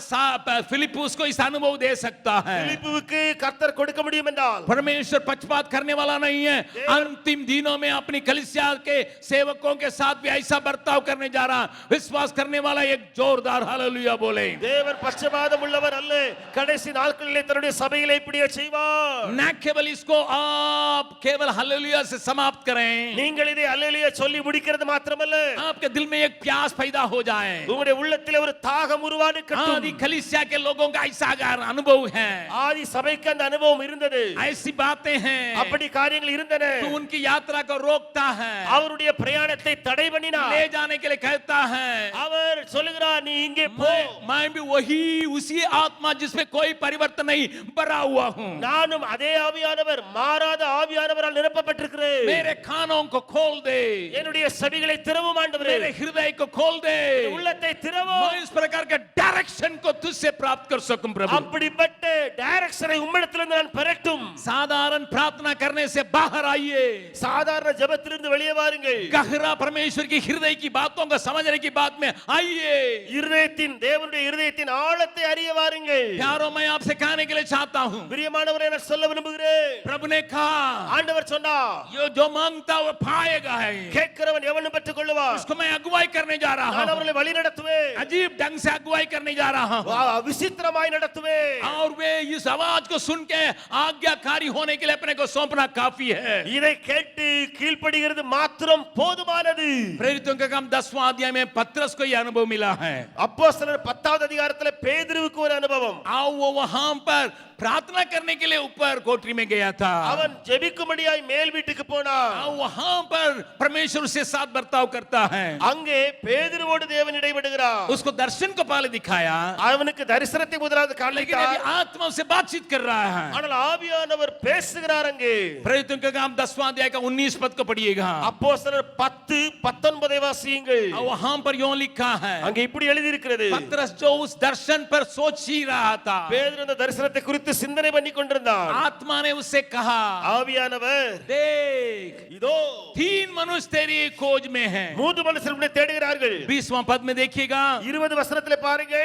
फिलिप्पुस को इस अनुभव दे सकता है, பிலிப்புவுக்கு கர்த்தர் கொடுக்க முடியும் என்றால், परमेश्वर पक्षपात करने वाला नहीं है. अंतिम दिनों में अपनी कलीसिया के सेवकों के साथ भी ऐसा बर्ताव करने जा रहा. विश्वास करने वाला एक जोरदार हालेलुया बोले. தேவன் பட்சபாதம் உள்ளவர் அல்ல. கடைசி நாட்களிலே தன்னுடைய சபையிலே இப்படியே செய்வார். न केवल इसको आप केवल हालेलुया से समाप्त करें, நீங்கள் இதை அல்லேலூயா சொல்லி முடிக்கிறது மாத்திரமல்ல, आपके दिल में एक प्यास पैदा हो जाए. உங்களுடைய உள்ளத்திலே ஒரு தாகம் உருவாகட்டும். आदि कलीसिया के लोगों का ऐसा अनुभव है, ஆதி சபைக்கு அந்த அனுபவம் இருந்தது. ऐसी बातें हैं, அப்படி காரியங்கள் இருந்தன. तो उनकी यात्रा को रोकता है, அவருடைய பிரயாணத்தை தடை பண்ணினார். ले जाने के लिए कहता है, அவர் சொல்லுகிறார், நீ இங்கே போ. मैं भी वही उसी आत्मा जिसमें कोई परिवर्तन नहीं भरा हुआ हूँ. நானும் அதே ஆவியானவர், மாறாத ஆவியானவரால் நிரப்பப்பட்டிருக்கிறேன். मेरे कानों को खोल दे, என்னுடைய செவிகளை திறவும் ஆண்டவரே. मेरे हृदय को खोल दे, உள்ளத்தை திறவும். मैं इस प्रकार के डायरेक्शन को तुझसे प्राप्त कर सकूं प्रभु. அப்படிப்பட்ட டைரக்ஷனை உம்மிடத்திலிருந்து நான் பெறட்டும். साधारण प्रार्थना करने से बाहर आइए, சாதாரண ஜெபத்திலிருந்து வெளியே வாருங்கள். गहरा परमेश्वर की हृदय की बातों को समझने की बात में आइए. இருதயத்தின் தேவனுடைய இருதயத்தின் ஆழத்தை அறிய வாருங்கள். प्यारो, मैं आपसे कहने के लिए चाहता हूँ, பிரியமானவரே, நான் சொல்ல விரும்புகிறேன். प्रभु ने कहा, ஆண்டவர் சொன்னார், ये जो मांगता वो पाएगा है. கேட்கிறவன் எவனும் பெற்றுக் கொள்ளுவான். उसको मैं अगुवाई करने जा रहा நான் हूँ, அவர்களை வழி நடத்துவேன். अजीब ढंग से अगुवाई करने जा रहा हूँ. விசித்திரமாய் நடத்துவேன். और वे इस आवाज को सुन के आज्ञाकारी होने के लिए अपने को सौंपना काफी है. இதை கேட்டு கீழ்ப்படிகிறது மாத்திரம் போதுமானது. प्रेरितों के काम 10वां अध्याय में पतरस को यह अनुभव मिला है. அப்போஸ்தலர் 10வது அதிகாரத்திலே பேதுருவுக்கு ஒரு அனுபவம். आओ वो वहां पर प्रार्थना करने के लिए ऊपर कोठरी में गया था। அவன் ஜெபிக்கும்படியாய் மேல் வீட்டுக்கு போனான். वहां पर परमेश्वर उसके साथ बर्ताव करता है। அங்கே பேதுருவோடு தேவன் இடைபடுகிறார். उसको दर्शन को पहले दिखाया, அவனுக்கு தரிசனத்தை முதலாவது लेकिन காண்பித்தார். अभी आत्मा से बातचीत कर रहा है। ஆனால் ஆவியானவர் பேசுகிறார். அங்கே प्रेरितों का काम 10वां अध्याय का 19 पद को पढ़िएगा। அப்போஸ்தலர் 10:19 வாசியுங்கள். वहां पर यूं लिखा है, அங்கே இப்படி எழுதி இருக்கிறது. पतरस जो उस दर्शन पर सोच ही रहा था, பேதுரு அந்த தரிசனத்தை குறித்து சிந்தனை பண்ணி கொண்டிருந்தான். आत्मा ने उससे कहा, ஆவியானவர் देख இதோ 3 मनुष्य तेरी खोज में हैं। 3 மனுஷர் உன்னை தேடுகிறார்கள். 20वां पद में देखिएगा, 20 வசனத்திலே பாருங்க.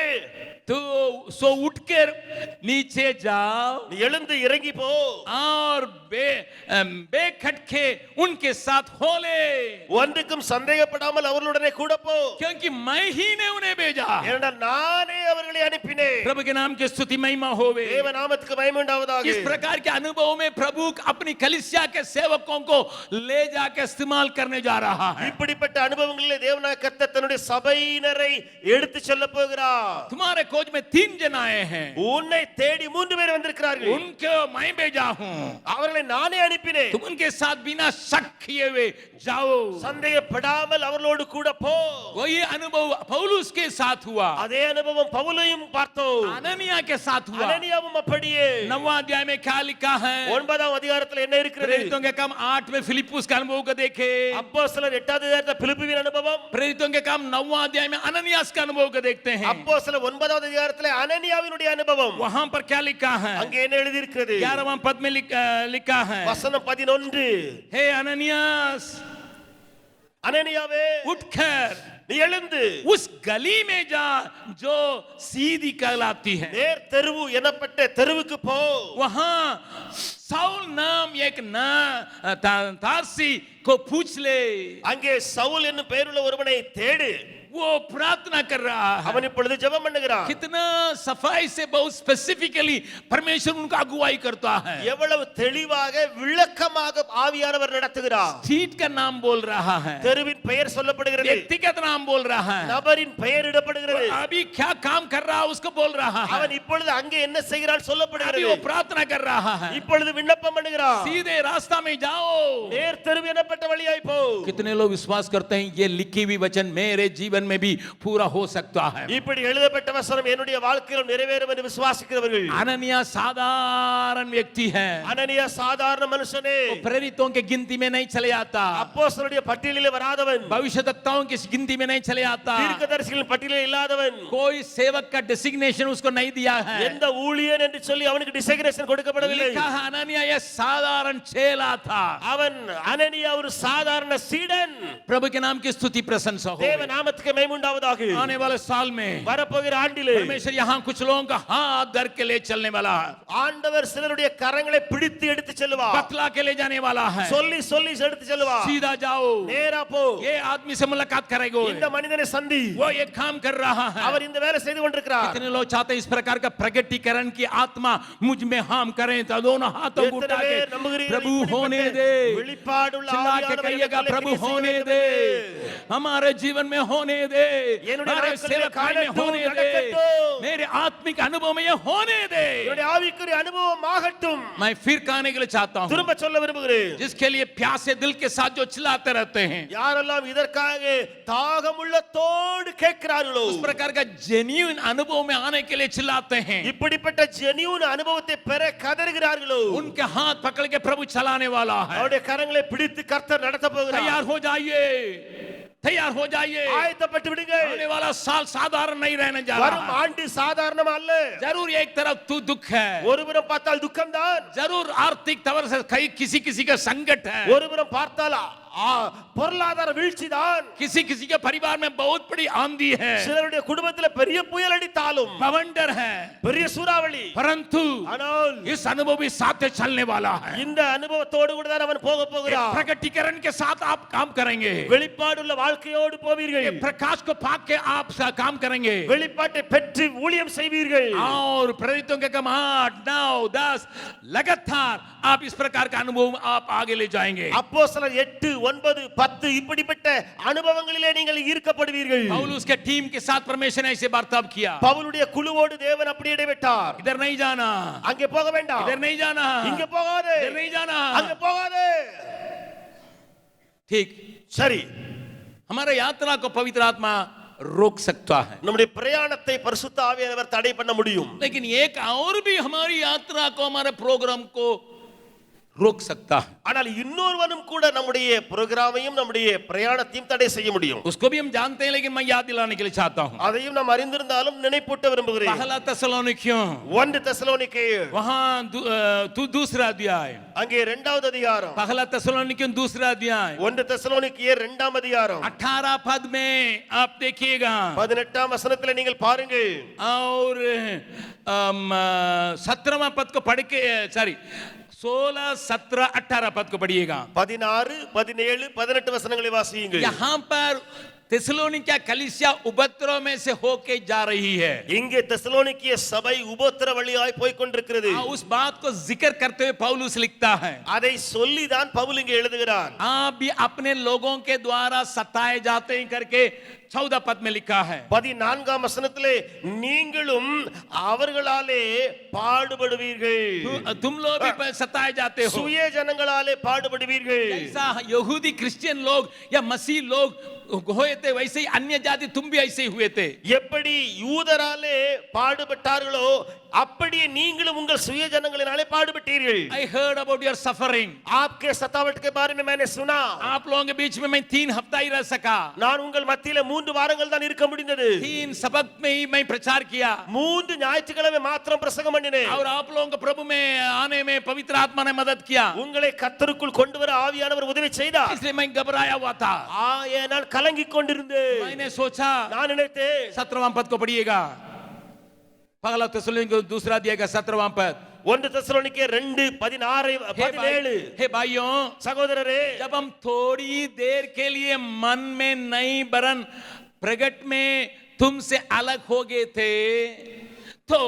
तो सो उठकर नीचे जाओ நீ எழுந்து இறங்கி போ. और बेखटके उनके साथ हो ले, ஒன்றுக்கும் சந்தேகப்படாமல் அவர்களுடனே கூட போ. क्योंकि मैं ही ने उन्हें भेजा। ஏனென்றால் நானே அவர்களை அனுப்பினேன். प्रभु के नाम की स्तुति महिमा होवे। தேவ நாமத்துக்கு மகிமை உண்டாவதாக. इस प्रकार के अनुभव में प्रभु अपनी कलीसिया के सेवकों को ले जाकर इस्तेमाल करने जा रहा है। இப்படிப்பட்ட அனுபவங்களிலே தேவனாய கர்த்தர் தன்னுடைய சபையினரை எடுத்து செல்ல போகிறார். तुम्हारे खोज में 3 जन आए हैं, உன்னை தேடி 3 பேர் வந்திருக்கிறார்கள். उनको मैं भेजा हूं, அவர்களை நானே அனுப்பினேன். तुम उनके साथ बिना शक किए हुए जाओ। சந்தேகப்படாமல் அவர்களோடு கூட போ. वही अनुभव पौलुस के साथ हुआ, அதே அனுபவம் பவுலையும் பார்த்தோம். अननिया के साथ हुआ। அனனியாவும் அப்படியே. 9वां अध्याय में क्या लिखा है? 9ஆம் அதிகாரத்தில் என்ன இருக்கிறது? प्रेरितों के काम 8 में फिलिप्पुस का अनुभव को देखे। அப்போஸ்தலர் 8வது அதிகாரத்தில் பிலிப்புவின் அனுபவம். प्रेरितों के काम 9वां अध्याय में अननियास का अनुभव को देखते हैं। அப்போஸ்தலர் 9வது அதிகாரத்தில் அனனியாவினுடைய அனுபவம். वहां पर क्या लिखा है? அங்கே என்ன எழுதி இருக்கிறது? 11वां पद में लिखा है, வசனம் 11. हे अननियास, அனனியாவே उठकर நீ எழுந்து उस गली में जा जो सीधी कहलाती है। நேர் தெருவு எனப்பட்ட தெருவுக்கு போ. वहां साउल नाम एक तारसी को पूछ ले। அங்கே சவுல் என்னும் பெயருள்ள ஒருவனை தேடு. वो प्रार्थना कर रहा है, அவன் இப்பொழுது ஜெபம் பண்ணுகிறான். कितना सफाई से बहुत स्पेसिफिकली परमेश्वर उनका अगुवाई करता है। எவ்வளவு தெளிவாக விளக்கமாக ஆவியானவர் நடத்துகிறார். स्ट्रीट का नाम बोल रहा है, தெருவின் பெயர் சொல்லப்படுகிறது. व्यक्तिगत नाम बोल रहा है, நபரின் பெயர் இடப்படுகிறது. अभी क्या काम कर रहा है उसको बोल रहा है, அவன் இப்பொழுது அங்கே என்ன செய்கிறான் अभी சொல்லப்படுகிறது. वो प्रार्थना कर रहा है। இப்பொழுது விண்ணப்பம் பண்ணுகிறான். सीधे रास्ता में जाओ, நேர் தெருவு எனப்பட்ட வழியாய் போ. कितने लोग विश्वास करते हैं ये लिखी हुई वचन मेरे जीवन में भी पूरा हो सकता है? இப்படி எழுதப்பட்ட வசனம் என்னுடைய வாழ்க்கையில் நிறைவேறும் என்று விசுவாசிக்கிறவர்கள். अननिया साधारण व्यक्ति है, அனனியா சாதாரண மனுஷனே. वो प्रेरितों के गिनती में नहीं चले आता, அப்போஸ்தலருடைய பட்டியலிலே வராதவன். भविष्यद्वक्ताओं की गिनती में नहीं चले आता, தீர்க்கதரிசிகளின் பட்டியலிலே இல்லாதவன். कोई सेवक का डेसिग्नेशन उसको नहीं दिया है। எந்த ஊழியன் என்று சொல்லி அவனுக்கு டிசிக்னேஷன் கொடுக்கப்படவில்லை. लिखा है अननिया ये साधारण चेला था। அவன் அனனியா ஒரு சாதாரண சீடன். प्रभु के नाम की स्तुति प्रशंसा हो। தேவ நாமத்துக்கு மகிமை உண்டாவதாக. आने वाले साल में வரப்போகிற ஆண்டிலே परमेश्वर यहाँ कुछ लोगों का हाथ धर के ले चलने वाला है, ஆண்டவர் சிலருடைய கரங்களை பிடித்து எடுத்து செல்வார். बतला के ले जाने वाला है। சொல்லி சொல்லி எடுத்து செல்வார். सीधा जाओ, நேரா போ. ये आदमी से मुलाकात करेगा, இந்த மனிதனை சந்தி. वो ये काम कर रहा है। அவர் இந்த வேலை செய்து கொண்டிருக்கிறார். कितने लोग चाहते हैं इस प्रकार का प्रगटीकरण की आत्मा मुझ में हम करें, तो दोनों हाथों को उठा के प्रभु होने दे, வெளிப்பாடுள்ள चिल्ला के कहिएगा प्रभु होने दे, हमारे जीवन में होने दे, हमारे सेवकाई में होने दे, मेरे आत्मिक अनुभव में ये होने दे। என்னுடைய ஆவிக்குரிய அனுபவம் ஆகட்டும். मैं फिर कहने के लिए चाहता हूँ, திரும்ப சொல்ல விரும்புகிறேன். जिसके लिए प्यासे दिल के साथ जो चिल्लाते रहते हैं, யாரெல்லாம் இதற்காக தாகமுள்ளத்தோடு கேட்கிறார்களோ, उस प्रकार का जेन्युइन अनुभव में आने के लिए चिल्लाते हैं, இப்படிப்பட்ட ஜெனியூன் அனுபவத்தை பெற கதறுகிறார்களோ, उनके हाथ पकड़ के प्रभु चलाने वाला है। அவருடைய கரங்களை பிடித்து கர்த்தர் நடத்த போகிறார். तैयार हो जाइए, तैयार हो जाइए, ஆயத்தப்பட்டு விடுங்கள். आने वाला साल साधारण नहीं रहने जा வரும் रहा है। ஆண்டு சாதாரணமா அல்ல. जरूर एक तरफ तू दुख है, ஒருபுறம் பார்த்தால் துக்கம்தான். जरूर आर्थिक तौर से कई किसी का संकट है, ஒருபுறம் பார்த்தால் பொருளாதார வீழ்ச்சிதான். किसी के परिवार में बहुत बड़ी आंधी है, சிலருடைய குடும்பத்தில் பெரிய புயல் அடித்தாலும் बवंडर है, பெரிய சூறாவளி. परंतु ஆனால் इस अनुभव भी साथ चलने वाला है। இந்த அனுபவத்தோடு கூட தான் அவன் போக போகிறான். प्रकटीकरण के साथ आप काम करेंगे, வெளிப்பாடுள்ள வாழ்க்கையோடு போவீர்கள். प्रकाश को पाके आप काम करेंगे, வெளிப்பாட்டை பெற்று ஊழியம் செய்வீர்கள். और प्रेरितों के काम 8, 9, 10 लगातार आप इस प्रकार का अनुभव आप आगे ले जाएंगे। அப்போஸ்தலர் 8, 9 10 இப்படிப்பட்ட அனுபவங்களிலே நீங்கள் ஈர்க்கப்படுவீர்கள். पौलुस के टीम के साथ परमेश्वर ने ऐसे बर्ताव किया. பவுலுடைய குழுவோடு தேவன் அப்படி இடைவிட்டார். इधर नहीं जाना, அங்கே போக வேண்டாம், इधर नहीं जाना, இங்க போகாதே, इधर नहीं जाना, அங்க போகாதே. ठीक. சரி, हमारे यात्रा को पवित्र आत्मा रोक सकता है, நம்முடைய பிரயாணத்தை பரிசுத்த ஆவியானவர் தடை பண்ண முடியும். लेकिन एक और भी हमारी यात्रा को, हमारे प्रोग्राम को रोक सकता है. ஆனால் இன்னொருவனும் கூட நம்முடைய புரோகிராமையும் நம்முடைய பிரயாணத்தையும் தடை செய்ய முடியும். उसको भी हम जानते हैं, लेकिन मैं याद दिलाने के लिए चाहता हूं. அதையும் நாம் அறிந்திருந்தாலும் நினைப்பூட்ட விரும்புகிறேன். पहला தெசலோனிக்கிयों 1 தெசலோனிக்கேயர் वहां दूसरा अध्याय, அங்கே 2வது அதிகாரம், पहला तेसलोनिकियों दूसरा अध्याय 1 தெசலோனிக்கேயர் 2ஆம் அதிகாரம் 18 पद में आप देखिएगा, 18ஆம் வசனத்தில் நீங்கள் பாருங்கள். और 17वां पद को पढ़ के, सॉरी 16 17 18 पद को पढ़िएगा. 16 17 18 वसनங்களை வாசியுங்கள். यहाँ पर தெசலோனிக்கா கலிசியா உபத்திரவ में से होके जा रही है. இங்கே தெசலோனிக்கிய சபை உபத்திர வழியாய் போய் கொண்டிருக்கிறது. उस बात को जिक्र करते हुए पौलुस लिखता है, அதை சொல்லி தான் பவுல் இங்கே எழுதுகிறார். आप भी अपने लोगों के द्वारा सताए जाते हैं करके 14 पद में लिखा है. 14ஆம் வசனத்திலே நீங்களும் அவர்களாலே பாடுபடுவீர்கள், तुम लोग भी सताए जाते हो. சுய ஜனங்களாலே பாடுபடுவீர்கள். ऐसा यहूदी क्रिश्चियन लोग या मसीह लोग हुए थे, वैसे ही अन्य जाति तुम भी ऐसे ही हुए थे. எப்படி யூதராலே பாடுபட்டார்களோ அப்படியே நீங்களும் உங்கள் சுய ஜனங்களினாலே பாடுபட்டீர்கள். I heard about your suffering. आपके सतावट के बारे में मैंने सुना. आप लोगों के बीच में मैं 3 हफ्ता ही रह सका. நான் உங்கள் மத்தியிலே 3 வாரங்கள் தான் இருக்க முடிந்தது. 3 सबक में ही मैं प्रचार किया. 3 ஞாயிற்றுக்கிழமை மாத்திரம் பிரசங்கம் பண்ணினேன். और आप लोगों को प्रभु में आने में पवित्र आत्मा ने मदद किया. உங்களை கர்த்தருக்குள் கொண்டு வர ஆவியானவர் உதவி செய்தார். इसलिए मैं घबराया हुआ था. நான் கலங்கிக் கொண்டிருந்தேன். मैंने सोचा, நான் நினைத்தேன். 17वां पद को पढ़िएगा, पहला तेसलोनिकियों दूसरा अध्याय का 17वां पद. 1 தெசலோனிக்கேயர் 2:16-17. हे भाइयों, சகோதரரே, जब हम थोड़ी देर के लिए मन में नहीं बरन प्रगट में तुमसे अलग हो गए थे, तो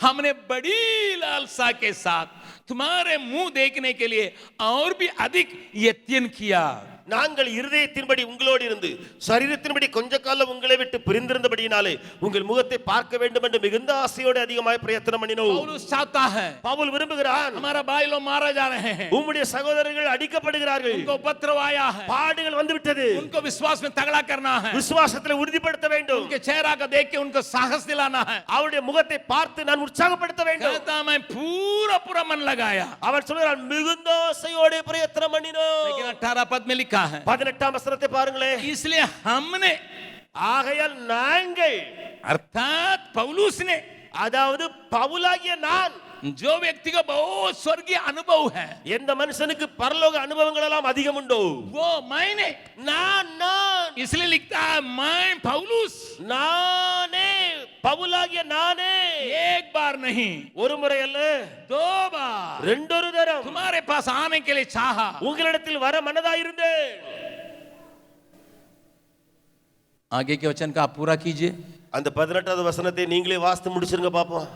हमने बड़ी लालसा के साथ तुम्हारे मुंह देखने के लिए और भी अधिक यत्न किया. நாங்கள் இருதயத்தின்படி உங்களோடு இருந்து சரீரத்தின்படி கொஞ்ச காலம் உங்களை விட்டு பிரிந்திருந்தபடியினாலே உங்கள் முகத்தை பார்க்க வேண்டும் என்று மிகுந்த ஆசையோடு அதிகமாய் பிரயத்தனம் பண்ணினோம். पौलुस चाहता है, பவுல் விரும்புகிறான், हमारा भाई लोग मारा जा रहे हैं, உம்முடைய சகோதரர்கள் அடிக்கப்படுகிறார்கள், उनको उपद्रव आया है, பாடுகள் வந்து விட்டது, उनको विश्वास में तगड़ा करना है, விசுவாசத்தில் உறுதிப்படுத்த வேண்டும், उनके चेहरा को देख के उनको साहस दिलाना है. அவருடைய முகத்தை பார்த்து நான் உற்சாகப்படுத்த வேண்டும். कहता मैं पूरा मन लगाया. அவர் சொல்கிறார் மிகுந்த ஆசையோடு பிரயத்தனம் பண்ணினோம். लेकिन 18 पद में लिखा है, 18ஆம் வசனத்தை பாருங்களேன். इसलिए हमने, ஆகையால் நாங்கள், अर्थात पौलुस ने, அதாவது பவுலாகிய நான், जो व्यक्ति को बहुत स्वर्गीय अनुभव है, எந்த மனுஷனுக்கு பரலோக அனுபவங்கள் எல்லாம் அதிகம் உண்டோ, वो मैंने, நான் इसलिए लिखता है मैं पौलुस, நானே பவுலாகிய நானே, एक बार नहीं, ஒரு முறை அல்ல 2 बार ரெண்டொரு தரம் तुम्हारे पास आने के लिए चाहा. உங்களிடத்தில் வர மனதாயிருந்தேன். आगे के वचन का आप पूरा कीजिए. அந்த 18வது வசனத்தை நீங்களே வாசித்து முடிச்சிருங்க பாப்போம்.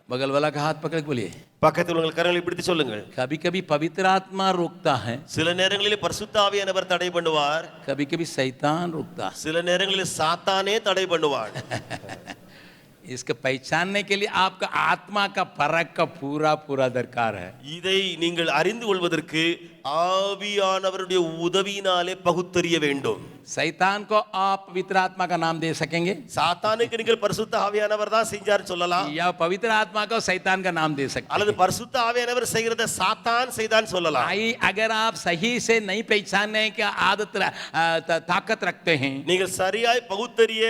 बगल वाला का हाथ पकड़ के बोलिए, பக்கத்தில் உங்கள் கரங்களை பிடித்து சொல்லுங்கள். कभी कभी पवित्र आत्मा रोकता है, சில நேரங்களிலே பரிசுத்த ஆவியானவர் தடை பண்ணுவார், कभी कभी शैतान रोकता है. சில நேரங்களில் சாத்தானே தடை பண்ணுவார். इसको पहचानने के लिए आपका आत्मा का परख का पूरा दरकार है. இதை நீங்கள் அறிந்து கொள்வதற்கு ஆவியானவருடைய உதவியினாலே பகுத்தறிய வேண்டும். शैतान को आप पवित्र आत्मा का नाम दे सकेंगे, சாத்தானுக்கு நீங்கள் பரிசுத்த ஆவியானவர் தான் செஞ்சார் சொல்லலாம், या पवित्र आत्मा को शैतान का नाम दे सकते அல்லது हैं. பரிசுத்த ஆவியானவர் செய்கிறத சாத்தான் செய்தான் சொல்லலாம். भाई, अगर आप सही से नहीं पहचानने की आदत ताकत रखते हैं, நீங்கள் சரியாய் பகுத்தறிய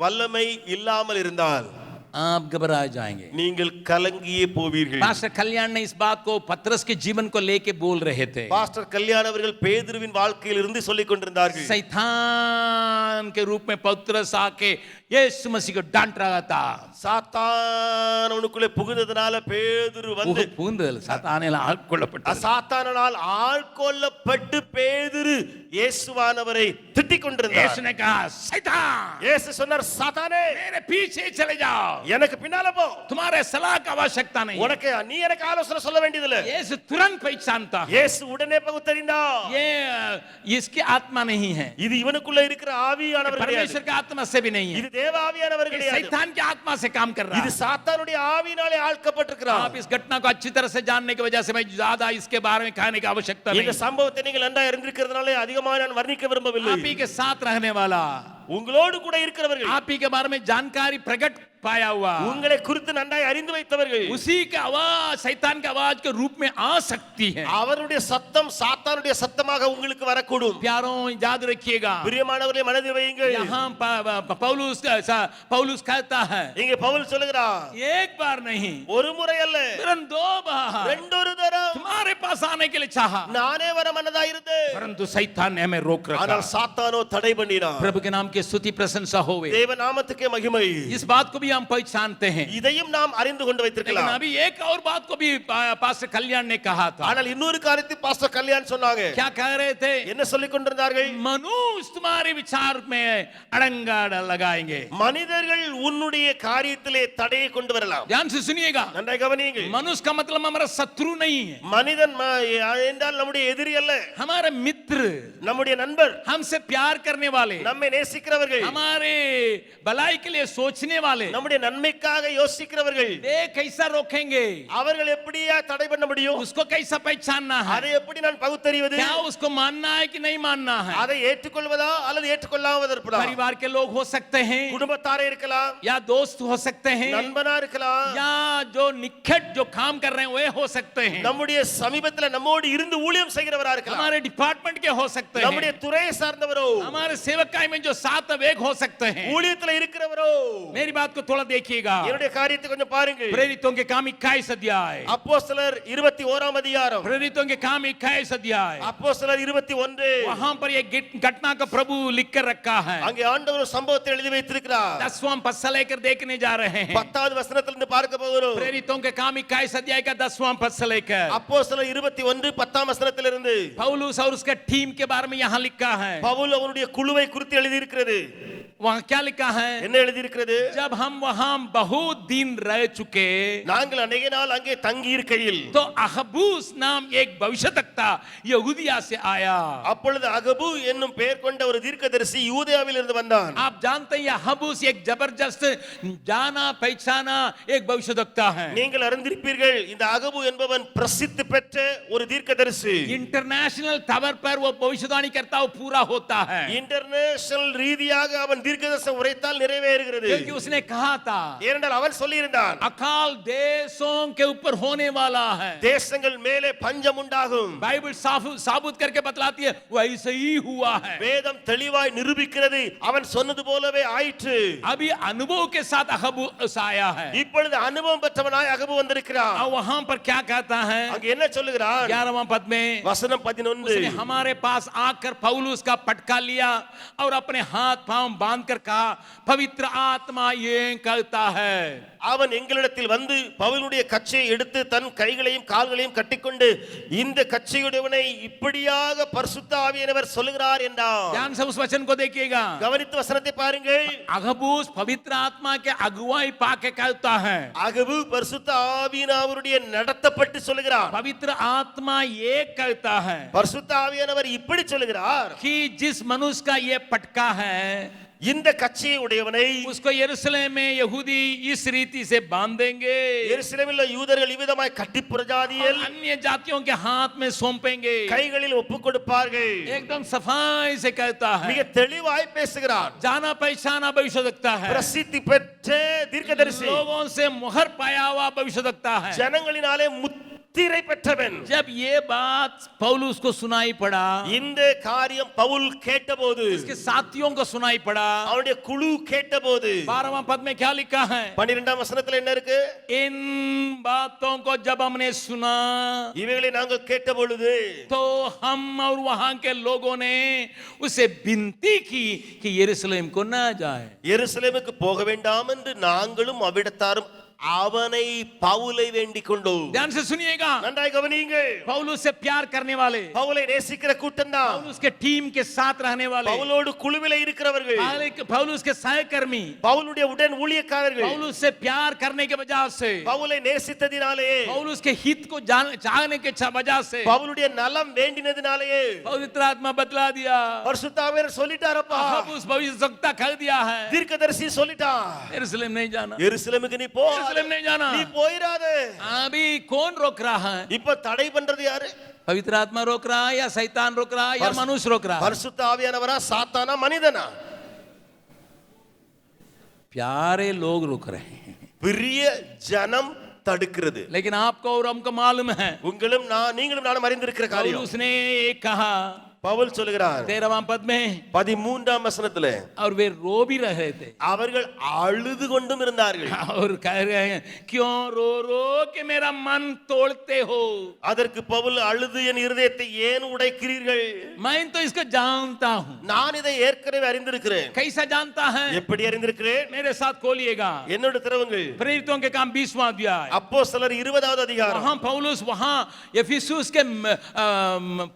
வல்லமை இல்லாமல் இருந்தால் आप घबरा जाएंगे. நீங்கள் கலங்கியே போவீர்கள். पास्टर कल्याण ने इस बात को पतरस के जीवन को लेके बोल रहे थे. பாஸ்டர் கல்யாண் அவர்கள் பேதுருவின் வாழ்க்கையில் இருந்து சொல்லிக் கொண்டிருந்தார்கள். शैतान के रूप में पतरस आके यीशु मसीह को डांट रहा था। சாத்தான் அவனுக்குள்ளே புகுந்ததனால பேதுரு வந்து பூந்தல் சாத்தானால ஆட்கொள்ளப்பட்டார். சாத்தானால் ஆட்கொள்ளப்பட்டு பேதுரு இயேசுவானவரை திட்டிக் கொண்டிருந்தார். यीशु ने कहा शैतान இயேசு சொன்னார், சாத்தானே मेरे पीछे चले जाओ, எனக்கு பின்னால போ, तुम्हारे सलाह की आवश्यकता नहीं। உனக்கு நீ எனக்கு ஆலோசனை சொல்ல வேண்டியதில்லை. यीशु तुरंत पहचानता है இயேசு உடனே பகுத்தறிந்தார், ये इसकी आत्मा नहीं है, இது இவனுக்குள்ள இருக்கிற ஆவியானவர் கிடையாது, परमेश्वर की आत्मा से भी नहीं है, இது தேவ ஆவியானவர் ये கிடையாது, शैतान की आत्मा से काम कर रहा இது है। சாத்தானுடைய ஆவியினாலே ஆள்கப்பட்டிருக்கிறார். आप इस घटना को अच्छी तरह से जानने की वजह से मैं ज्यादा इसके बारे में कहने की आवश्यकता இந்த नहीं। சம்பவத்தை நீங்கள் நன்றாக அறிந்திருக்கிறதுனால அதிகமாக நான் வர்ணிக்க விரும்பவில்லை. आप ही के साथ रहने वाला, உங்களோடு கூட இருக்கிறவர்கள், आप ही के बारे में जानकारी प्रकट पाया हुआ, உங்களை குறித்து நன்றாய் அறிந்து வைத்தவர்கள், उसी की आवाज शैतान की आवाज के रूप में आ सकती है। அவருடைய சத்தம் சாத்தானுடைய சத்தமாக உங்களுக்கு வரக்கூடும். प्यारों याद रखिएगा, பிரியமானவர்களே மனதில் வையுங்கள். यहाँ पौलुस कहता है இங்கே பவுல் சொல்லுகிறார், एक बार नहीं ஒரு முறை அல்ல, वरन दो बार ரெண்டொரு தரம் तुम्हारे पास आने के लिए चाहा, நானே வர மனதாயிருந்தேன், परंतु शैतान ने हमें रोक रखा। ஆனால் சாத்தானோ தடை பண்ணினான். प्रभु के नाम की स्तुति प्रशंसा होवे। தேவ நாமத்துக்கே மகிமை. इस बात को भी हम पहचानते हैं, இதையும் நாம் அறிந்து கொண்டு लेकिन வைத்திருக்கலாம். अभी एक और बात को भी पास्टर कल्याण ने कहा था। ஆனால் இன்னொரு காரியத்தை பாஸ்டர் கல்யாண் சொன்னாங்க. क्या कह रहे थे? என்ன சொல்லிக் கொண்டிருந்தார்கள்? मनुष्य तुम्हारे विचार में अड़ंगा लगाएंगे। மனிதர்கள் உன்னுடைய காரியத்திலே தடையை கொண்டு வரலாம். ध्यान से सुनिएगा, நன்றாக கவனியுங்கள். मनुष्य का मतलब हमारा शत्रु नहीं है, மனிதன் என்றால் நம்முடைய எதிரி அல்ல, हमारे मित्र, நம்முடைய நண்பர், हमसे प्यार करने वाले, நம்மை நேசிக்கிறவர்கள், हमारे भलाई के लिए सोचने वाले। நம்முடைய நன்மைக்காக யோசிக்கிறவர்கள். वे कैसा रोकेंगे, அவர்கள் எப்படியா தடை பண்ண முடியும்? उसको कैसा पहचानना है, அதை எப்படி நான் பகுத்தறிவது? क्या उसको मानना है कि नहीं मानना है। அதை ஏற்றுக்கொள்வதா அல்லது ஏற்றுக்கொள்ளாமல் இருப்பதா? परिवार के लोग हो सकते हैं, குடும்பத்தாரே இருக்கலாம், या दोस्त हो सकते हैं, நண்பனா இருக்கலாம், या जो निकट जो काम कर रहे हैं वे हो सकते हैं, நம்முடைய சமீபத்தில் நம்மோடு இருந்து ஊழியம் செய்கிறவரா இருக்கலாம், हमारे डिपार्टमेंट के हो सकते நம்முடைய हैं, துறையை சார்ந்தவரோ, हमारे सेवकाई में जो सात वेग हो सकते हैं। ஊழியத்தில் இருக்கிறவரோ. मेरी बात को थोड़ा देखिएगा, என்னுடைய காரியத்தை கொஞ்சம் பாருங்க. प्रेरितों के काम 21 अध्याय, அப்போஸ்தலர் 21 அதிகாரம், प्रेरितों के काम 21 अध्याय, அப்போஸ்தலர் 21, वहां पर ये घटना का प्रभु लिख कर रखा है। அங்கே ஆண்டவர் ஒரு சம்பவத்தை எழுதி வைத்திருக்கிறார். 10वां पद से लेकर देखने जा रहे हैं, 10வது வசனத்திலிருந்து பார்க்க போகிறோம். प्रेरितों के काम 21 अध्याय का 10वां पद से लेकर அப்போஸ்தலர் 21 10ஆம் வசனத்திலிருந்து पौलुस और उसका टीम के बारे में यहाँ लिखा है। பவுல் அவருடைய குழுவை குறித்து எழுதி இருக்கிறது. वहाँ क्या लिखा है? என்ன எழுதி இருக்கிறது? जब हम वहाँ बहुत दिन रह चुके, நாங்கள் अनेक நாள் அங்கே தங்கி இருக்கையில், तो अहबूस नाम एक भविष्यद्वक्ता यहूदिया से आया। அப்பொழுது அகபு என்னும் பெயர் கொண்ட ஒரு தீர்க்கதரிசி யூதேயாவில் இருந்து வந்தான். आप जानते हैं अहबूस एक जबरदस्त जाना पहचाना एक भविष्यद्वक्ता है। நீங்கள் அறிந்திருப்பீர்கள், இந்த அகபு என்பவன் பிரசித்தி பெற்ற ஒரு தீர்க்கதரிசி. इंटरनेशनल तवर पर वो भविष्यवाणी करता वो पूरा होता है, இன்டர்நேஷனல் ரீதியாக அவன் தீர்க்கதரிசனம் உரைத்தால் நிறைவேறுகிறது. क्योंकि उसने कहा था ஏனென்றால் அவன் சொல்லியிருந்தான், अकाल देशों के ऊपर होने वाला है। தேசங்கள் மேலே பஞ்சம் உண்டாகும். बाइबल साबुत करके बतलाती है वैसे ही हुआ है। வேதம் தெளிவாய் நிரூபிக்கிறது, அவன் சொன்னது போலவே ஆயிற்று. अभी अनुभव के साथ अहबूस आया है। இப்பொழுது அனுபவம் பெற்றவனாய் அகபு வந்திருக்கிறான். और वहां पर क्या कहता है? அங்கே என்ன சொல்லுகிறான்? 11वां पद में வசனம் 11, उसने हमारे पास आकर पौलुस का पटका लिया और अपने हाथ पांव बांध कर कहा पवित्र आत्मा ये कहता है। அவன் எங்களிடத்தில் வந்து பவுலுடைய கச்சையை எடுத்து தன் கைகளையும் கால்களையும் கட்டிக்கொண்டு இந்த கச்சையுடையவனை இப்படியாக பரிசுத்த ஆவியானவர் சொல்லுகிறார் என்றார். ध्यान से उस वचन को देखिएगा, கவனித்து வசனத்தை பாருங்கள். अगबूस पवित्र आत्मा के अगुवाई पाके कहता है, அகபு பரிசுத்த ஆவியானவருடைய நடத்தப்பட்டு சொல்லுகிறார். पवित्र आत्मा ये कहता है பரிசுத்த ஆவியானவர் இப்படி சொல்லுகிறார், कि जिस मनुष्य का ये पटका है இந்த கச்சையை உடையவனை उसको यरूशलेम में यहूदी इस रीति से बांधेंगे, எருசலேமில் யூதர்கள் இவ்விதமாய் கட்டி புறஜாதியில் अन्य जातियों के हाथ में सौंपेंगे। கைகளில் ஒப்புக் கொடுப்பார்கள். एकदम सफाई से कहता है, மிக தெளிவாய் பேசுகிறார். जाना पहचाना भविष्यद्वक्ता है, பிரசித்தி பெற்ற தீர்க்கதரிசி, लोगों से मुहर पाया हुआ भविष्यद्वक्ता है। ஜனங்களினாலே முத்திரை முத்திரை பெற்றவன். जब ये बात पौलुस को सुनाई पड़ा, இந்த காரியம் பவுல் கேட்டபோது, इसके साथियों को सुनाई पड़ा, அவனுடைய குழு கேட்டபோது, 12वां पद में क्या लिखा है? 12ஆம் வசனத்துல என்ன இருக்கு? इन बातों को जब हमने सुना இவைகளை நாங்கள் கேட்ட பொழுது, तो हम और वहां के लोगों ने उसे विनती की कि यरूशलेम को ना जाए. எருசலேமுக்கு போக வேண்டாம் என்று நாங்களும் அவ்விடத்தாரும் அவனை பவுலை வேண்டிக் கொண்டோம். ध्यान से सुनिएगा, நன்றாய் கவனியுங்கள். पौलुस से प्यार करने वाले, பவுலை நேசிக்கிற கூட்டம் தான், पौलुस के टीम के साथ रहने वाले, பவுலோடு குழுவிலே இருக்கிறவர்கள், पौलुस के सहकर्मी, பவுலுடைய उடன் ஊழியக்காரர்கள், पौलुस से प्यार करने के वजह से, பவுலை நேசித்ததினாலே, पौलुस के हित को चाहने के वजह से, பவுலுடைய நலம் வேண்டினதினாலே पवित्र आत्मा बतला दिया, பரிசுத்த ஆவியானவர் சொல்லிட்டாரப்பா, उस भविष्यवक्ता कह दिया है, தீர்க்கதரிசி சொல்லிட்டா, यरूशलेम नहीं जाना, எருசலேமுக்கு நீ போ, यरूशलेम नहीं जाना. நீ போயிராதே. अभी कौन रोक रहा है? இப்ப தடை பண்றது யாரு? पवित्र आत्मा रोक रहा है या शैतान रोक रहा है या मनुष्य रोक रहा है? பரிசுத்த ஆவியானவரா, சாத்தானா, மனிதனா? प्यारे लोग रोक रहे हैं, பெரிய ஜனம் தடுக்கிறது. लेकिन आपको और हमको मालूम है, உங்களும் நீங்களும் நானும் அறிந்திருக்கிற காரியம். उसने एक कहा பவுல் சொல்கிறார் 13वां पद में, 13ஆம் வசனத்திலே, और वे रो भी रहे थे அவர்கள் அழுது கொண்டும் இருந்தார்கள். और कह रहे हैं, क्यों रो रो के मेरा मन तोड़ते हो? அதற்கு பவுல், அழுது என் இருதயத்தை ஏன் உடைக்கிறீர்கள்? मैं तो इसको जानता हूं. நான் இதை ஏற்கனவே அறிந்திருக்கிறேன். कैसा जानता है? எப்படி அறிந்திருக்கிறேன்? मेरे साथ खोलिएगा, என்னோட திறவுங்கள் प्रेरितों के काम 20वां अध्याय. அப்போஸ்தலர் 20வது அதிகாரம். वहां पौलुस वहां एफिसुस के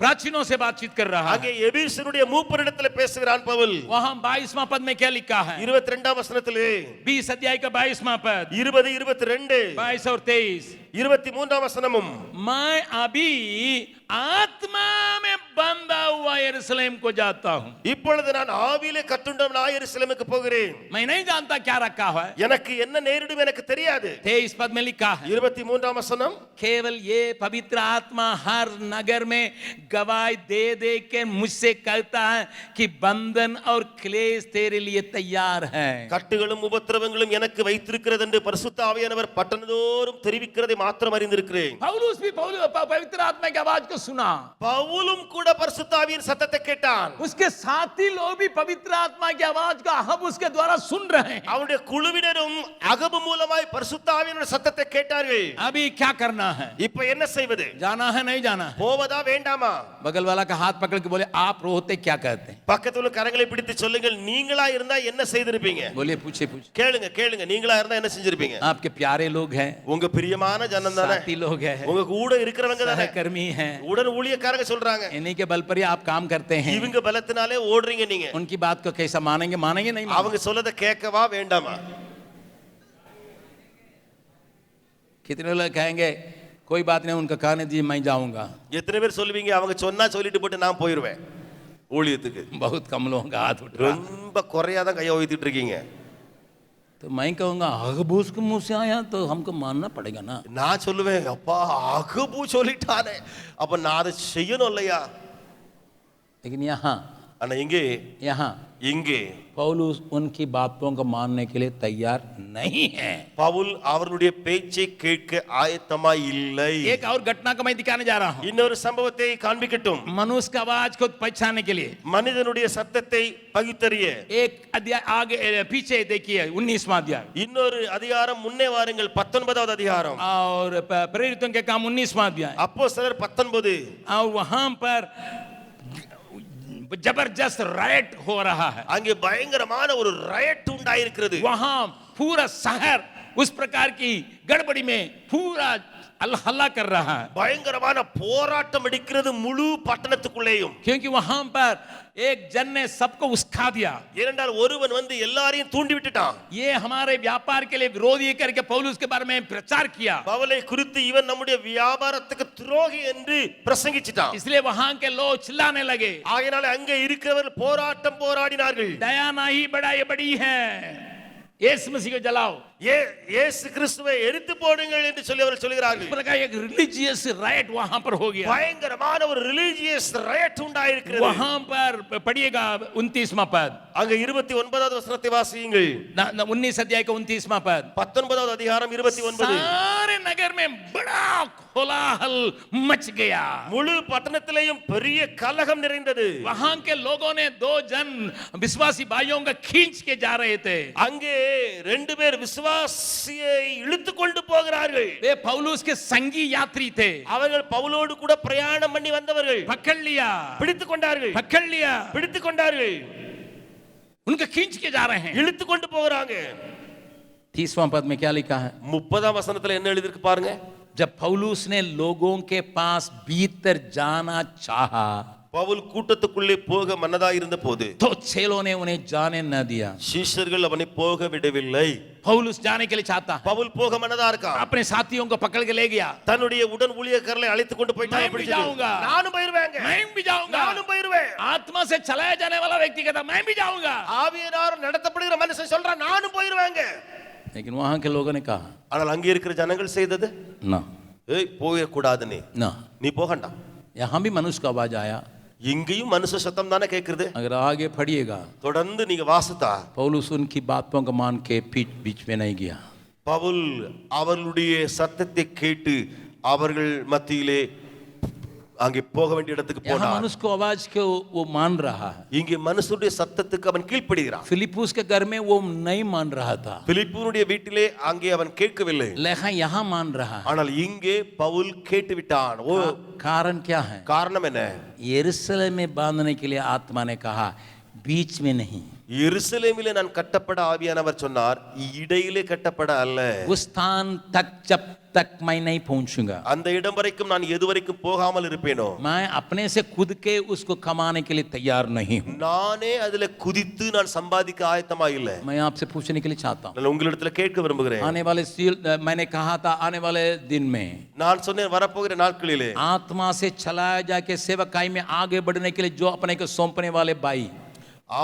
प्राचीनों से बातचीत कर रहा है. அங்கே எபேசுடைய மூப்பரிடத்தில் பேசுகிறான் பவுல். वहां 22वां पद में क्या लिखा है? 22ஆம் வசனத்திலே, 20 अध्याय का 22वां पद, 20, 22, 22 और 23, 23ஆம் வசனமும், मैं अभी आत्मा में बंधा हुआ यरूशलेम को जाता हूं. இப்பொழுது நான் ஆவியிலே கட்டுண்டம் நான் எருசலேமுக்கு போகிறேன். मैं नहीं जानता क्या रखा हुआ है. எனக்கு என்ன நேரிடும் எனக்கு தெரியாது. 23 पद में लिखा है, 23ஆம் வசனம், केवल ये पवित्र आत्मा हर नगर में गवाही दे दे के मुझसे कहता है कि बंधन और क्लेश तेरे लिए तैयार है. கட்டுகளும் உபத்திரவங்களும் எனக்கு வைத்திருக்கிறது என்று பரிசுத்த ஆவியானவர் பட்டணதோறும் தெரிவிக்கிறதை மாத்திரம் அறிந்திருக்கிறேன். पौलुस भी पवित्र आत्मा की आवाज को सुना, பவுலும் கூட பரிசுத்த ஆவியின் சத்தத்தை கேட்டான். उसके साथी लोग भी पवित्र आत्मा की आवाज को अहब उसके द्वारा सुन रहे हैं. அவருடைய குழுவினரும் அகபு மூலமாய் பரிசுத்த ஆவியின் சத்தத்தை கேட்டார்கள். अभी क्या करना है? இப்போ என்ன செய்வது? जाना है नहीं जाना है? போவதா வேண்டாமா? बगल वाला का हाथ पकड़ के बोले, आप रोते क्या कहते हैं? பக்கத்துல கரங்களை பிடித்து சொல்லுங்கள், நீங்களா இருந்தா என்ன செய்திருப்பீங்க? बोलिए, पूछे கேளுங்க கேளுங்க, நீங்களா இருந்தா என்ன செஞ்சிருப்பீங்க? आपके प्यारे लोग हैं, உங்க பிரியமான ஜனம் தானே, साथी लोग हैं, உங்க கூட இருக்கிறவங்க தானே, सहकर्मी हैं, உடன் ஊழியக்காரங்க சொல்றாங்க, इन्हीं के बल पर ही आप काम करते हैं. இவங்க பலத்தினாலே ஓடுறீங்க நீங்க. उनकी बात को कैसा मानेंगे? मानेंगे नहीं? அவங்க சொல்லத கேட்கவா வேண்டாமா? कितने लोग कहेंगे कोई बात नहीं, उनका कहने दीजिए, मैं जाऊंगा. எத்தனை பேர் சொல்லுவீங்க, அவங்க சொன்னா சொல்லிட்டு போட்டு நான் போயிருவேன் ஊழியத்துக்கு? बहुत कम लोगों का हाथ उठ रहा है. ரொம்ப குறையாதான் கையை உயர்த்திட்டு இருக்கீங்க. तो मैं कहूंगा, अगबूस के मुंह से आया तो हमको मानना पड़ेगा ना. நான் சொல்லுவேன், அப்பா அகபு சொல்லிட்டானே, அப்ப நான் அதை செய்யணும் இல்லையா? लेकिन यहाँ இங்கே पौलुस उनकी बातों को मानने के लिए तैयार नहीं है. பவுல் அவர்களுடைய பேச்சை கேட்க ஆயத்தமாய் இல்லை. एक और घटना को मैं दिखाने जा रहा हूँ. இன்னொரு சம்பவத்தை காண்பிக்கட்டும். मनुष्य का आवाज को पहचानने के लिए மனிதனுடைய சத்தத்தை பகுத்தறிய एक अध्याय आगे पीछे देखिए, 19वां अध्याय, இன்னொரு அதிகாரம் முன்னே வாருங்கள், 19வது அதிகாரம். और प्रेरितों के काम 19वां अध्याय. அப்போஸ்தலர் 19. और वहां पर जबरदस्त राइट हो रहा है. அங்கே பயங்கரமான ஒரு ரயட் உண்டாயிருக்கிறது. वहां पूरा शहर उस प्रकार की गड़बड़ी में पूरा हल्ला कर रहा है. பயங்கரமான போராட்டம் அடிக்கிறது முழு பட்டணத்துக்குள்ளேயும். क्योंकि वहां पर एक जन ने सबको उस्का दिया. ஏனென்றால் ஒருவன் வந்து எல்லாரையும் தூண்டி விட்டுட்டான். ये हमारे व्यापार के लिए विरोधी करके पौलुस के बारे में प्रचार किया. பவுலை குறித்து இவன் நம்முடைய வியாபாரத்துக்கு துரோகி என்று பிரசங்கிச்சிட்டான். इसलिए वहां के लोग चिल्लाने लगे. ஆகையால அங்கே இருக்கிறவர்கள் போராடினார்கள். दया नहीं बढ़ाई बड़ी है, यीशु मसीह को जलाओ. இயேசு கிறிஸ்துவை எரித்து போடுங்கள் என்று சொல்லி அவர்கள் इस சொல்கிறார்கள். प्रकार एक रिलीजियस राइट वहां पर हो गया. பயங்கரமான ஒரு ரிலிஜியஸ் ரைட் உண்டாயிருக்கிறது. वहां पर पढ़िएगा 29वां पद. அங்க 29வது வசனத்தை வாசியுங்கள். 19 अध्याय का 29वां पद. 19வது அதிகாரம் 29. सारे नगर में बड़ा कोलाहल मच गया. முழு பட்டணத்திலேயும் பெரிய கலகம் நிறைந்தது. वहां के लोगों ने 2 जन विश्वासी भाइयों का खींच के जा रहे थे. அங்கே 2 பேர் விசுவாசியை இழுத்து கொண்டு போகிறார்கள். वे पौलुस के संगी यात्री थे. அவர்கள் பவுலோடு கூட பிரயாணம் பண்ணி வந்தவர்கள். पकड़ लिया, பிடித்துக் கொண்டார்கள். पकड़ लिया, பிடித்துக் கொண்டார்கள். उनका खींच के जा रहे हैं. இழுத்து கொண்டு போகிறாங்க. 30वां पद में क्या लिखा है? 30ஆம் வசனத்துல என்ன எழுதி இருக்கு பாருங்க. जब पौलुस ने लोगों के पास भीतर जाना चाहा, பவுல் கூட்டத்துக்குள்ளே போக மனதா இருந்த போது तो चेलों ने उन्हें जाने न दिया. சீஷர்கள் அவனை போக விடவில்லை. पौलुस जाने के लिए चाहता, பவுல் போக மனதா இருக்கா. अपने साथियों को पकड़ के ले गया. தன்னுடைய உடன் ஊழியக்காரர்களை அழைத்து கொண்டு போயிட்டான். मैं भी जाऊंगा, நானும் போயிருவேங்க. मैं भी जाऊंगा. நானும் போயிருவேன். आत्मा से चलाया जाने वाला व्यक्ति कहता मैं भी जाऊंगा. ஆவியானவர் நடத்தப்படுகிற மனுஷன் சொல்றான் நானும் போயிருவேங்க. लेकिन वहां के लोगों ने कहा ஆனால் அங்கே இருக்கிற ஜனங்கள் செய்தது ना, ஏய் போக கூடாது ना. நீ போகண்டா. यहां भी मनुष्य का आवाज आया. இங்கேயும் மனுஷ சத்தம் தானே கேக்குறது. अगर आगे पढ़िएगा, தொடர்ந்து நீங்க வாசித்தா पौलुस उनकी बातों को मान के बीच में नहीं गया. பவுல் அவர்களுடைய சத்தத்தை கேட்டு அவர்கள் மத்தியிலே அங்கே போக வேண்டிய இடத்துக்கு यहाँ போனார். मनुष्य को आवाज को वो मान रहा है. இங்கே மனுஷனுடைய சத்தத்துக்கு அவன் கீழ்ப்படுகிறான். फिलिप्पुस के घर में वो नहीं मान रहा था, பிலிப்புனுடைய வீட்டிலே அங்கே அவன் கேட்கவில்லை. लेकिन यहाँ मान रहा है. ஆனால் இங்கே பவுல் கேட்டு விட்டான். ஓ कारण क्या है? காரணம் என்ன? यरूशलेम में बांधने के लिए आत्मा ने कहा, बीच में नहीं. எருசலேமிலே நான் கட்டப்பட ஆவியானவர் சொன்னார், இடையிலே கட்டப்பட அல்ல. उस स्थान तक जब तक मैं नहीं पहुंचूंगा, அந்த இடம் வரைக்கும் நான் எது வரைக்கும் போகாமல் இருப்பேனோ, मैं अपने से खुद के उसको कमाने के लिए तैयार नहीं हूं. நானே அதுல குதித்து நான் சம்பாதிக்க ஆயத்தமா இல்ல. मैं आपसे पूछने के लिए चाहता हूं, நான் உங்களிடத்துல கேட்க விரும்புகிறேன். आने वाले मैंने कहा था आने वाले दिन में நான் சொன்னேன் வரப்போகிற நாட்களிலே आत्मा से चलाया जाके सेवकाई में आगे बढ़ने के लिए जो अपने को सौंपने वाले भाई,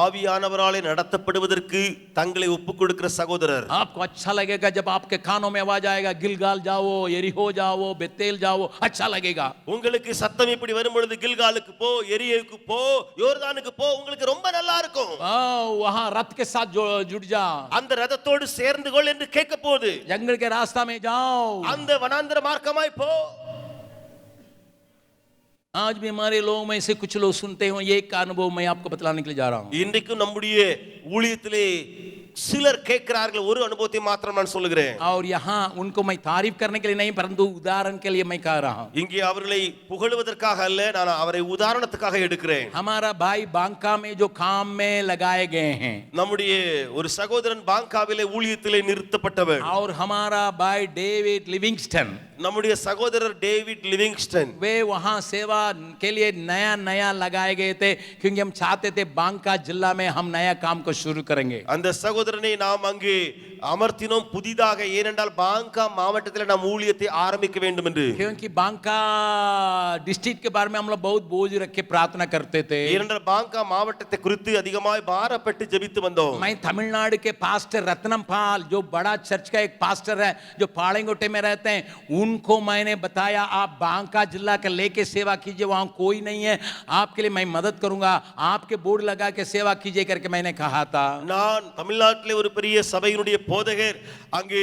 ஆவியானவராலே நடத்தப்படுவதற்கு தங்களை ஒப்புக் கொடுக்கிற சகோதரர், आपको अच्छा लगेगा जब आपके कानों में आवाज आएगा गिलगाल जाओ, यरीहो जाओ, बेतेल जाओ, अच्छा लगेगा. உங்களுக்கு சத்தம் இப்படி வரும் பொழுது கில்காலுக்கு போ, எரியோவுக்கு போ, யோர்தானுக்கு போ, உங்களுக்கு ரொம்ப நல்லா இருக்கும். वहां रथ के साथ जुड़ जा, அந்த ரதத்தோடு சேர்ந்து கொள் என்று கேட்க போகுது. जंगल के रास्ता में जाओ, அந்த வனாந்தர மார்க்கமாய் போ. आज भी हमारे लोगों में से कुछ लोग सुनते हो, ये एक अनुभव मैं आपको बतलाने के लिए जा रहा हूं. இன்றைக்கும் நம்முடைய ஊழியத்திலே சிலர் கேட்கிறார்கள். ஒரு அனுபவத்தை மாத்திரம் நான் சொல்லுகிறேன். और यहाँ उनको मैं तारीफ करने के लिए नहीं, परंतु उदाहरण के लिए मैं कह रहा हूं. இங்கே அவர்களை புகழுவதற்காக அல்ல, நான் அவரை உதாரணத்துக்காக எடுக்கிறேன். हमारा भाई बांका में जो काम में लगाए गए हैं, நம்முடைய ஒரு சகோதரன் பாங்காவிலே ஊழியத்திலே நிறுத்தப்பட்டவர். और हमारा भाई डेविड लिविंगस्टन, நம்முடைய சகோதரர் டேவிட் லிவிங்ஸ்டன், वे वहां सेवा के लिए नया नया लगाए गए थे, क्योंकि हम चाहते थे बांका जिला में हम नया काम को शुरू करेंगे. அந்த சகோதரனை நாம் அங்கே அமர்த்தினோம் புதிதாக. ஏனென்றால் பாங்கா மாவட்டத்தில் நாம் ஊழியத்தை ஆரம்பிக்க வேண்டும் என்று. क्योंकि बांका डिस्ट्रिक्ट के बारे में हम लोग बहुत बोझ रख के प्रार्थना करते थे. ஏனென்றால் பாங்கா மாவட்டத்தை குறித்து அதிகமாய் பாரப்பட்டு ஜெபித்து வந்தோம். मैं तमिलनाडु के पास्टर रत्नम पाल, जो बड़ा चर्च का एक पास्टर है, जो पाड़ेंगोटे में रहते हैं, उनको मैंने बताया आप बांका जिला के लेके सेवा कीजिए, वहां कोई नहीं है, आपके लिए मैं मदद करूंगा, आपके बोर्ड लगा के सेवा कीजिए करके मैंने कहा था. நான் தமிழ்நாட்டிலே ஒரு பெரிய சபையினுடைய போதகர் அங்கே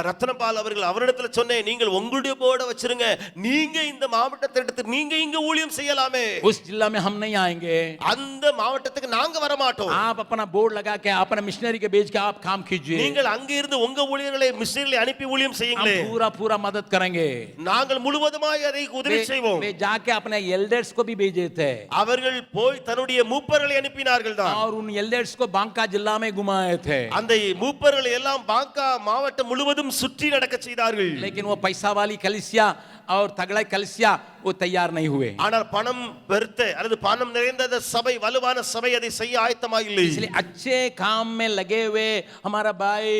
ரத்னபால் அவர்கள், அவரிடத்துல சொன்னேன், நீங்கள் உங்களுடைய போர்டை வச்சிருங்க, நீங்க இந்த மாவட்டத்தை எடுத்து நீங்க இங்க ஊழியம் செய்யலாமே. उस जिला में हम नहीं आएंगे, அந்த மாவட்டத்துக்கு நாங்க வர மாட்டோம். आप अपना बोर्ड लगा के अपना मिशनरी के भेज के आप काम कीजिए, நீங்கள் அங்க இருந்து உங்க ஊழியர்களை மிஷனரிகளை அனுப்பி ஊழியம் செய்யுங்களே. हम पूरा पूरा मदद करेंगे. நாங்கள் முழுவதுமாய் அதை உதவி செய்வோம். वे जाके अपने एल्डर्स को भी भेजे थे, அவர்கள் போய் தன்னுடைய மூப்பர்களை அனுப்பினார்கள் தான். और उन एल्डर्स को बांका जिला में घुमाए थे. அந்த மூப்பர்களை எல்லாம் பாங்கா மாவட்டம் முழுவதும் சுற்றி நடக்க செய்தார்கள். लेकिन वो पैसा वाली कलीसिया और तगड़ा कलिसिया वो तैयार नहीं हुए। ஆனால் பணம் பெருத்த அல்லது பணம் நிறைந்த அந்த சபை வலுவான சபை அதை செய்ய ஆயத்தமாக இல்லை. इसलिए अच्छे काम में लगे हुए हमारा भाई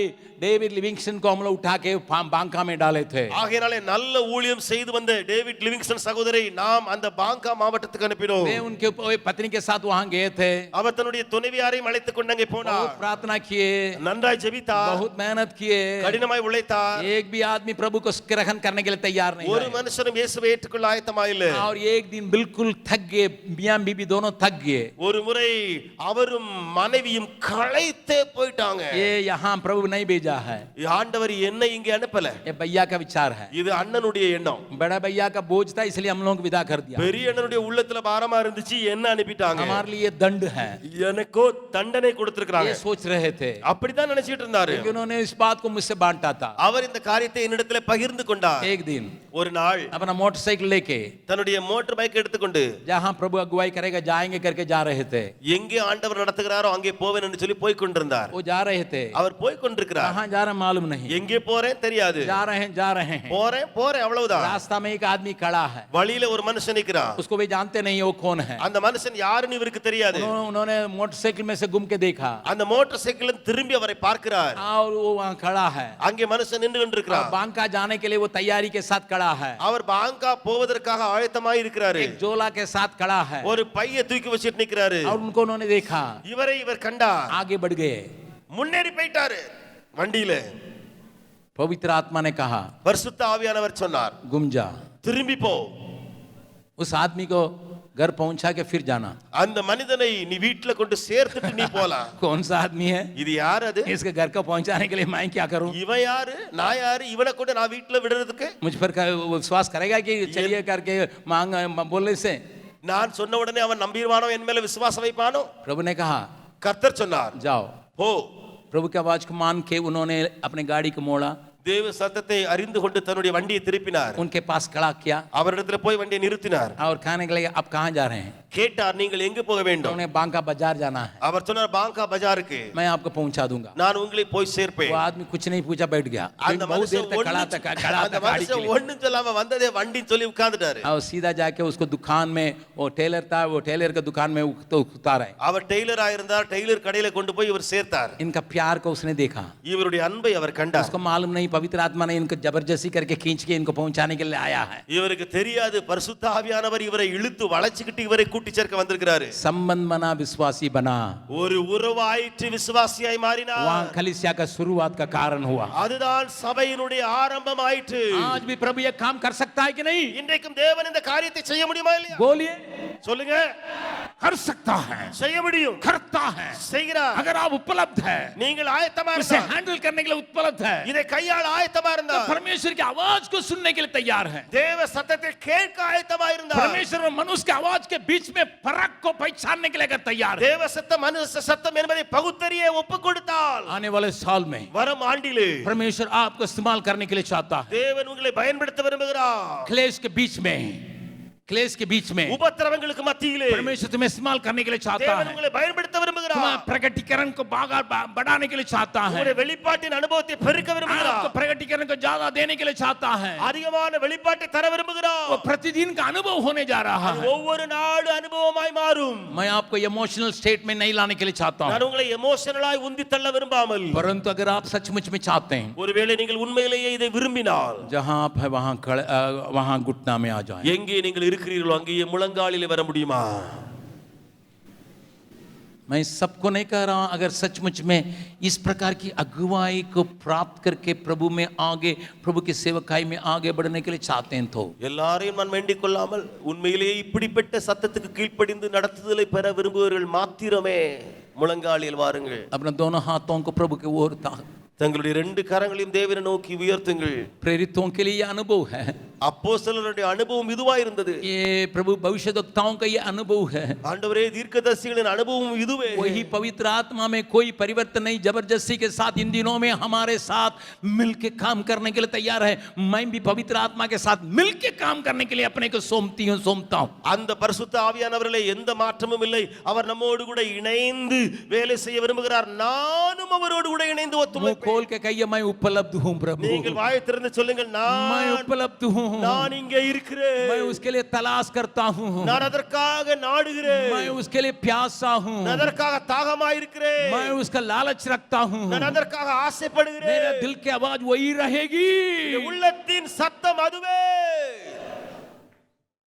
डेविड लिविंगस्टन को हम लोग उठा के बांका में डाले थे। ஆகையாலே நல்ல ஊழியம் செய்து வந்த டேவிட் லிவிங்ஸ்டன் சகோதரரை நாம் அந்த பாங்கா மாவட்டத்துக்கு அனுப்பினோம். वे उनके पत्नी के साथ वहां गए थे। அவர் தன்னுடைய துணைவியாரையும் அழைத்துக் கொண்டு அங்கே போனார். बहुत प्रार्थना किए, நன்றாய் ஜெபித்தார், बहुत मेहनत किए, கடினமாய் உழைத்தார். एक भी आदमी प्रभु को ग्रहण करने के लिए तैयार नहीं ஒரு है। மனுஷனும் இயேசுவை ஏற்றுக்கொள்ள ஆயத்தமாக இல்லை. और एक दिन बिल्कुल थक गए, मियां बीबी दोनों थक गए। ஒரு முறை அவரும் மனைவியும் களைத்தே போயிட்டாங்க. ये यहाँ प्रभु नहीं भेजा है, ஆண்டவர் என்னை இங்கே அனுப்பல. ये भैया का विचार है, இது அண்ணனுடைய எண்ணம். बड़ा भैया का बोझ था इसलिए हम लोग को विदा कर दिया। பெரிய அண்ணனுடைய உள்ளத்துல பாரமா இருந்துச்சு, என்ன அனுப்பிட்டாங்க. हमारे लिए दंड है, எனக்கோ தண்டனை கொடுத்திருக்காங்க. ये सोच रहे थे, அப்படிதான் நினைச்சிட்டு இருந்தாரு. लेकिन उन्होंने इस बात को मुझसे बांटा था। அவர் இந்த காரியத்தை என்னிடத்துல பகிர்ந்து கொண்டார். एक दिन ஒரு நாள் अपना मोटरसाइकिल लेके தன்னுடைய மோட்டார் பைக் எடுத்துக்கொண்டு जहाँ प्रभु अगुवाई करेगा जाएंगे करके जा रहे थे। எங்கே ஆண்டவர் நடத்துகிறாரோ அங்கே போவேன் என்று சொல்லி போய் கொண்டிருந்தார். वो जा रहे थे, அவர் போய் கொண்டிருக்கிறார். कहाँ जा रहे मालूम नहीं, எங்கே போறேன் தெரியாது. जा रहे हैं। போறேன் அவ்வளவுதான். रास्ता में एक आदमी खड़ा है, வழியில ஒரு மனுஷன் நிக்கிறான். उसको भी जानते नहीं वो कौन है। அந்த மனுஷன் யாருன்னு இவருக்கு தெரியாது. उन्होंने मोटरसाइकिल में से घूम के देखा அந்த மோட்டார் சைக்கிள் திரும்பி அவரை பார்க்கிறார். और वो वहाँ खड़ा है। அங்கே மனுஷன் நின்று கொண்டிருக்கிறார். बांका जाने के लिए वो तैयारी के साथ खड़ा है, அவர் பாங்கா போவதற்காக ஆயத்தமாய் இருக்கிறாரு. एक झोला के साथ खड़ा है। ஒரு பையை தூக்கி வச்சிட்டு நிக்கிறாரு. और उनको उन्होंने देखा, இவர் கண்டார். आगे बढ़ गए। முன்னேறி போயிட்டாரு வண்டியில. पवित्र आत्मा ने कहा பரிசுத்த ஆவியானவர் சொன்னார், घूम जा, திரும்பி போ. उस आदमी को घर पहुंचा के फिर जाना। அந்த மனிதனை நீ வீட்ல கொண்டு சேர்த்துட்டு நீ போலாம். कौन सा आदमी है, இது யார் அது? इसके घर को पहुंचाने के लिए मैं क्या करूं? இவன் யாரு, நான் யாரு, இவனை கொண்டு நான் வீட்ல விடுறதுக்கு? मुझ पर वो विश्वास करेगा कि चलिए करके मांग बोलने से? நான் சொன்ன உடனே அவன் நம்பிடுவானோ, என் மேல விசுவாசம் வைப்பானோ? प्रभु ने कहा கர்த்தர் சொன்னார், जाओ। போ. प्रभु की आवाज को मान के उन्होंने अपनी गाड़ी को मोड़ा, தேவ சத்தத்தை அறிந்து கொண்டு தன்னுடைய வண்டியை திருப்பினார். उनके पास खड़ा किया அவரிடத்துல போய் வண்டியை நிறுத்தினார். और कहने के लिए आप कहाँ जा रहे हैं? கேட்டார், நீங்கள் எங்க போக வேண்டும்? उन्हें बांका बाजार जाना है, அவர் சொன்னார், பாங்கா பஜாருக்கு मैं आपको पहुंचा दूंगा। நான் உங்களை போய் சேர்ப்பேன். वो आदमी कुछ नहीं पूछा, बैठ गया। அந்த बहुत देर மனுஷன் तक खड़ा था गाड़ी के लिए। ஒண்ணும் சொல்லாம வந்ததே வண்டின்னு சொல்லி உட்கார்ந்துட்டாரு. और सीधा जाके उसको दुकान में, वो टेलर था, वो टेलर के दुकान में उतारा है। அவர் டெய்லரா இருந்தார். டெய்லர் கடையில கொண்டு போய் இவர் சேர்த்தார். इनका प्यार को उसने देखा, இவருடைய அன்பை அவர் கண்டார். उसको मालूम नहीं पवित्र आत्मा ने इनको जबरदस्ती करके खींच के इनको पहुंचाने के लिए आया है। இவருக்கு தெரியாது பரிசுத்த ஆவியானவர் இவரை இழுத்து வளைச்சிக்கிட்டு இவரை கூட்டி சேர்க்க வந்திருக்கிறாரு. संबंध बना, विश्वासी बना, ஒரு உறவாயிற்று, விசுவாசியாய் மாறினார். वहाँ कलीसिया का शुरुआत का कारण हुआ। அதுதான் சபையினுடைய ஆரம்பம் ஆயிற்று. आज भी प्रभु ये काम कर सकता है कि नहीं? இன்றைக்கும் தேவன் இந்த காரியத்தை செய்ய முடியுமா இல்லையா? बोलिए, சொல்லுங்க. कर सकता है, செய்ய முடியும், करता है। செய்கிறார். अगर आप उपलब्ध है, நீங்கள் ஆயத்தமா इसे இருந்தால், हैंडल करने के लिए उपलब्ध है, இதை கையாள ஆயத்தமா तो இருந்தால், परमेश्वर की आवाज को सुनने के लिए तैयार है। தேவ சத்தத்தை கேட்க ஆயத்தமா இருந்தால், परमेश्वर और मनुष्य की आवाज के बीच में फर्क को पहचानने के लिए अगर तैयार है, தேவ சத்தம் மனுஷ சத்தம் என்பதை பகுத்தறிய ஒப்புக் கொடுத்தால், आने वाले साल में வரும் ஆண்டிலே परमेश्वर आपको इस्तेमाल करने के लिए चाहता है। தேவன் உங்களை பயன்படுத்த விரும்புகிறார். क्लेश के बीच में, क्लेश के बीच में உபத்திரவங்களுக்கு மத்தியிலே परमेश्वर तुम्हें इस्तेमाल करने के लिए चाहता தேவன் है। உங்களை பயன்படுத்த तुम्हारे விரும்புகிறார். प्रकटीकरण को बढ़ाने के लिए चाहता है, உங்களுடைய வெளிப்பாட்டின் அனுபவத்தை பெருக்க आपको விரும்புகிறார். प्रकटीकरण को ज्यादा देने के लिए चाहता है। அதிகமான வெளிப்பாட்டை தர वो விரும்புகிறார். प्रतिदिन का अनुभव होने जा रहा है। ஒவ்வொரு நாளும் அனுபவமாய் மாறும். मैं आपको इमोशनल स्टेट में नहीं लाने के लिए चाहता நான் हूँ, உங்களை எமோஷனலாய் உந்தி தள்ள விரும்பாமல், परंतु अगर आप सचमुच में चाहते हैं, ஒருவேளை நீங்கள் உண்மையிலேயே இதை விரும்பினால், जहाँ आप है वहाँ घुटना में आ जाए। எங்கே நீங்கள் இருக்கிறீர்களோ அங்கேயே முழங்காலிலே வர முடியுமா? मैं सबको नहीं कह रहा हूं, अगर सचमुच में इस प्रकार की अगुवाई को प्राप्त करके प्रभु में आगे, प्रभु की सेवकाई में आगे बढ़ने के लिए चाहते हैं तो எல்லாரையும் நான் வேண்டிக் கொள்ளாமல் உண்மையிலேயே இப்படிப்பட்ட சத்தத்துக்கு கீழ்ப்படிந்து நடத்துதலை பெற விரும்புவர்கள் மாத்திரமே முழங்காலில் வாருங்கள். अपने दोनों हाथों को प्रभु के ओर தங்களுடைய ரெண்டு கரங்களையும் தேவனை நோக்கி உயர்த்துங்கள். प्रेरितों के लिए यह अनुभव है, அப்போஸ்தலருடைய அனுபவம் இதுவா இருந்தது. ये प्रभु भविष्यद्वक्ताओं का ये अनुभव है। ஆண்டவரே, தீர்க்கதரிசிகளின் அனுபவம் இதுவே. वही पवित्र आत्मा में कोई परिवर्तन नहीं, जबरदस्ती के साथ इन दिनों में हमारे साथ मिलके काम करने के लिए तैयार है। मैं भी पवित्र आत्मा के साथ मिलके काम करने के लिए अपने को सौंपता हूं। அந்த பரிசுத்த ஆவியானவரிலே எந்த மாற்றமும் இல்லை. அவர் நம்மோடு கூட இணைந்து வேலை செய்ய விரும்புகிறார். நானும் அவரோடு கூட இணைந்து ஒத்துழைப்பேன். खोल के कहिए मैं उपलब्ध हूँ प्रभु, நீங்கள் வாயை திறந்து சொல்லுங்கள், मैं நான் उपलब्ध हूँ, நான் இங்கே இருக்கிறேன், मैं उसके लिए तलाश करता हूँ, நான் அதற்காக நாடுகிறேன், मैं उसके लिए प्यासा हूँ, நான் அதற்காக தாகமாய் இருக்கிறேன், मैं उसका लालच रखता हूँ, நான் அதற்காக ஆசைப்படுகிறேன். मेरा दिल की आवाज वही रहेगी. உள்ளத்தின் சத்தம் அதுவே.